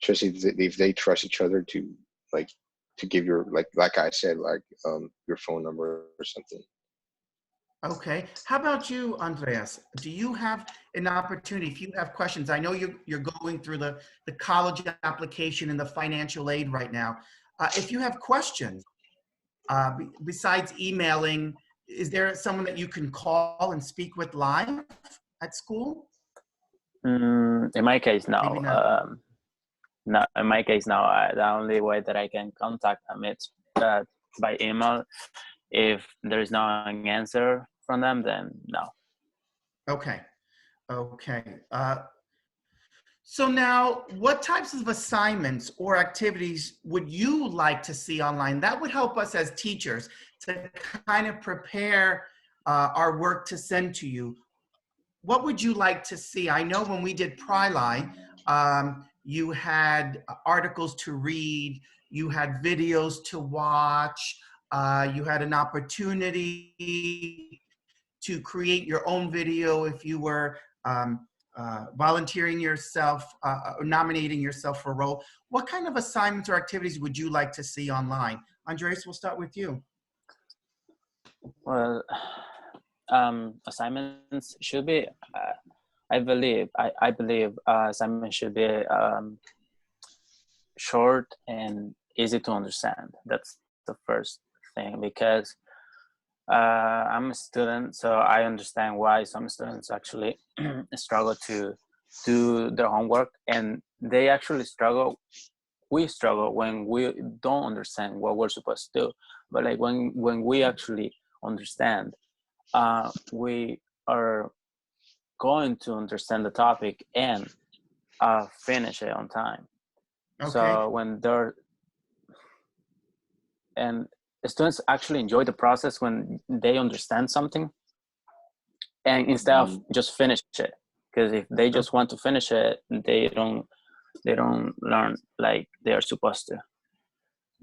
just if they trust each other to like to give your like I said, like your phone number or something. Okay. How about you, Andreas? Do you have an opportunity, if you have questions? I know you're going through the college application and the financial aid right now. If you have questions, besides emailing, is there someone that you can call and speak with live at school? In my case, no. Maybe not. No, in my case, no. The only way that I can contact them is by email. If there is no answer from them, then no. Okay. Okay. So now, what types of assignments or activities would you like to see online? That would help us as teachers to kind of prepare our work to send to you. What would you like to see? I know when we did Pryline, you had articles to read, you had videos to watch, you had an opportunity to create your own video if you were volunteering yourself, nominating yourself for a role. What kind of assignments or activities would you like to see online? Andres, we'll start with you. Well, assignments should be, I believe assignments should be short and easy to understand. That's the first thing because I'm a student, so I understand why some students actually struggle to do their homework, and they actually struggle. We struggle when we don't understand what we're supposed to do. But like when we actually understand, we are going to understand the topic and finish it on time. Okay. So when they're and students actually enjoy the process when they understand something, and instead of just finish it, because if they just want to finish it, they don't learn like they are supposed to.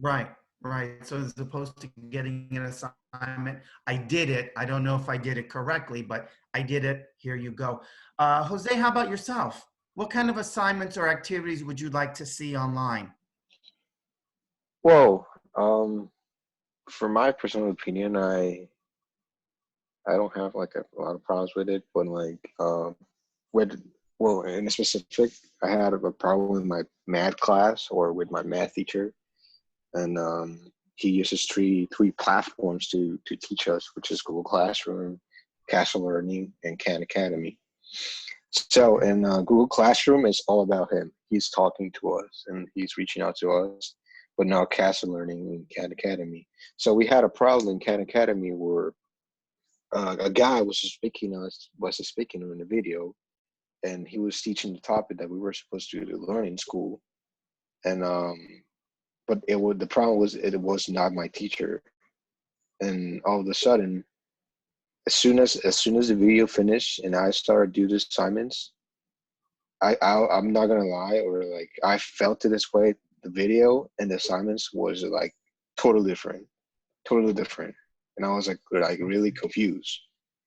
Right, right. So as opposed to getting an assignment, I did it. I don't know if I did it correctly, but I did it. Here you go. Jose, how about yourself? What kind of assignments or activities would you like to see online? Well, for my personal opinion, I don't have like a lot of problems with it, but like with well, in specific, I had a problem with my math class or with my math teacher, and he uses three platforms to teach us, which is Google Classroom, Castle Learning, and Khan Academy. So in Google Classroom, it's all about him. He's talking to us and he's reaching out to us. But now Castle Learning and Khan Academy. So we had a problem in Khan Academy where a guy was speaking in the video, and he was teaching the topic that we were supposed to learn in school, and but the problem was it was not my teacher, and all of a sudden, as soon as the video finished and I started do the assignments, I'm not gonna lie, or like I felt it this way. The video and the assignments was like totally different, and I was like really confused.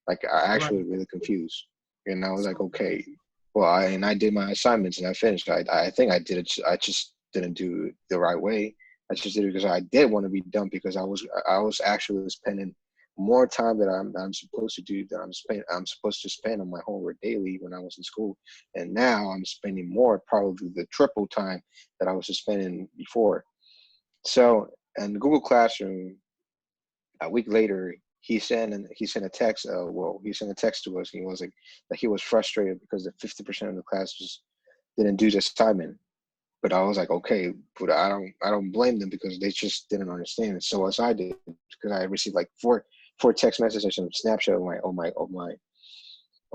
Like I actually really confused, and I was like, okay, well, I did my assignments and I finished. I think I did it. I just didn't do it the right way. I just did it because I did want to be done, because I was actually spending more time that I'm supposed to do, that I'm supposed to spend on my homework daily when I was in school, and now I'm spending more, probably the triple time that I was spending before. So in Google Classroom, a week later, he sent a text. He sent a text to us. And he was like that he was frustrated because the 50% of the class just didn't do the assignment. But I was like, okay, but I don't blame them, because they just didn't understand it. So as I did, because I received like four text messages and snapshot of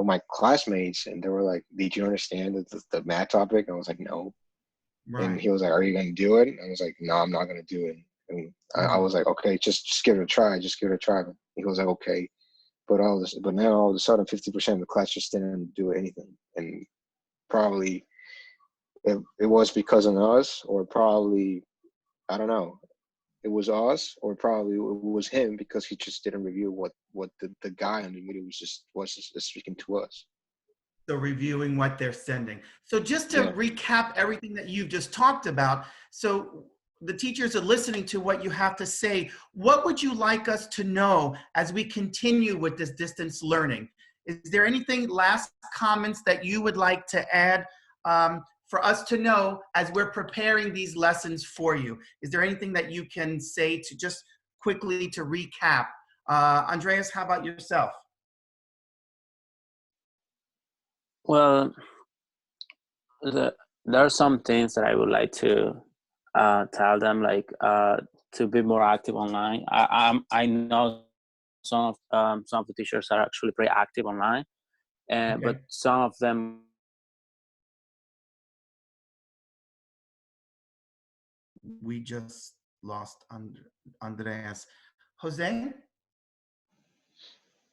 my classmates, and they were like, "Did you understand the math topic?" And I was like, "No." Right. And he was like, "Are you gonna do it?" And I was like, "No, I'm not gonna do it." And I was like, "Okay, just give it a try. Just give it a try." And he was like, "Okay." But now all of a sudden, 50% of the class just didn't do anything, and probably it was because of us, or probably I don't know. It was us, or probably it was him, because he just didn't review what the guy on the video was just speaking to us. So reviewing what they're sending. So just to Yeah. recap everything that you've just talked about, so the teachers are listening to what you have to say. What would you like us to know as we continue with this distance learning? Is there anything, last comments that you would like to add for us to know as we're preparing these lessons for you? Is there anything that you can say to just quickly to recap? Andreas, how about yourself? Well, there are some things that I would like to tell them, like to be more active online. I know some of the teachers are actually pretty active online, Okay. but some of them We just lost Andreas. Jose?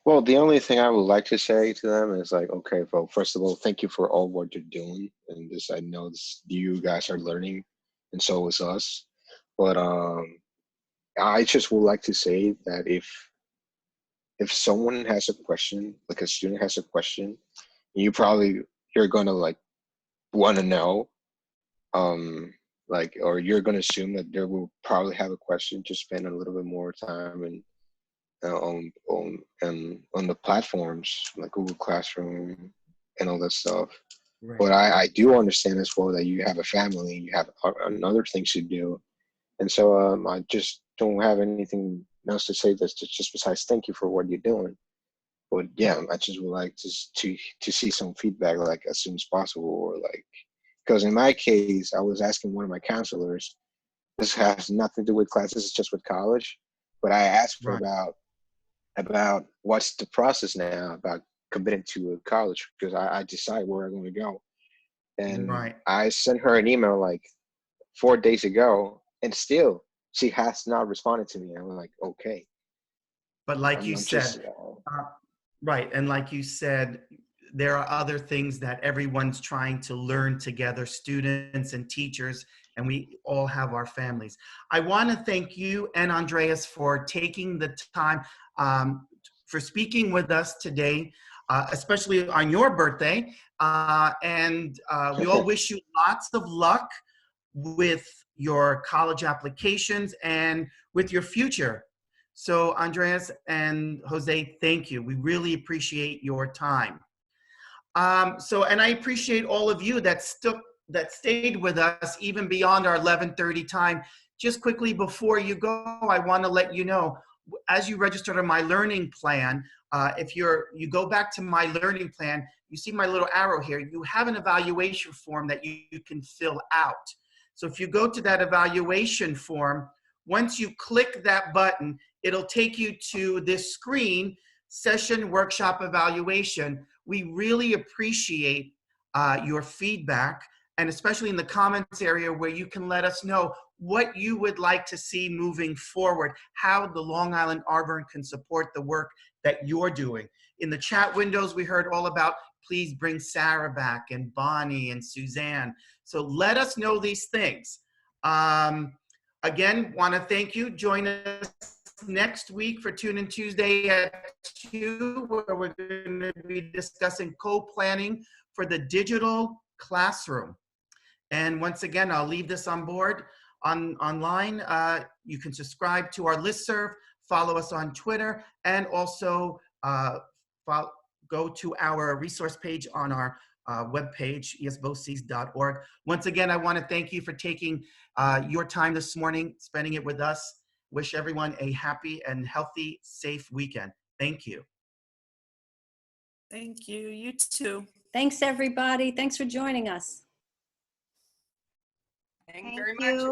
Well, the only thing I would like to say to them is like, okay, well, first of all, thank you for all what you're doing, and this I know you guys are learning, and so is us. But I just would like to say that if someone has a question, like a student has a question, you're gonna like want to know, like, or you're gonna assume that they will probably have a question, just spend a little bit more time and on the platforms like Google Classroom and all that stuff. Right. But I do understand as well that you have a family, you have other things to do, and so I just don't have anything else to say that's just besides thank you for what you're doing. But yeah, I just would like to see some feedback like as soon as possible, or like, because in my case, I was asking one of my counselors. This has nothing to do with class. This is just with college. But I asked her about what's the process now about committing to a college, because I decide where I'm going to go. And I sent her an email like 4 days ago, and still she has not responded to me. I'm like, okay. But like you said, right, and like you said, there are other things that everyone's trying to learn together, students and teachers, and we all have our families. I want to thank you and Andreas for taking the time, for speaking with us today, especially on your birthday. And we all wish you lots of luck with your college applications and with your future. So Andreas and Jose, thank you. We really appreciate your time. And I appreciate all of you that stayed with us even beyond our 11:30 time. Just quickly before you go, I want to let you know, as you registered on my learning plan, if you go back to my learning plan, you see my little arrow here, you have an evaluation form that you can fill out. So if you go to that evaluation form, once you click that button, it'll take you to this screen, Session Workshop Evaluation. We really appreciate your feedback, and especially in the comments area where you can let us know what you would like to see moving forward, how the Long Island Auburn can support the work that you're doing. In the chat windows, we heard all about please bring Sarah back and Bonnie and Suzanne. So let us know these things. Again, want to thank you. Join us next week for Tune In Tuesday at 2, where we're going to be discussing co-planning for the digital classroom. And once again, I'll leave this on board online. You can subscribe to our listserv, follow us on Twitter, and also go to our resource page on our webpage, esboces.org. Once again, I want to thank you for taking your time this morning, spending it with us. Wish everyone a happy and healthy, safe weekend. Thank you. Thank you. You too. Thanks, everybody. Thanks for joining us. Thank you very much.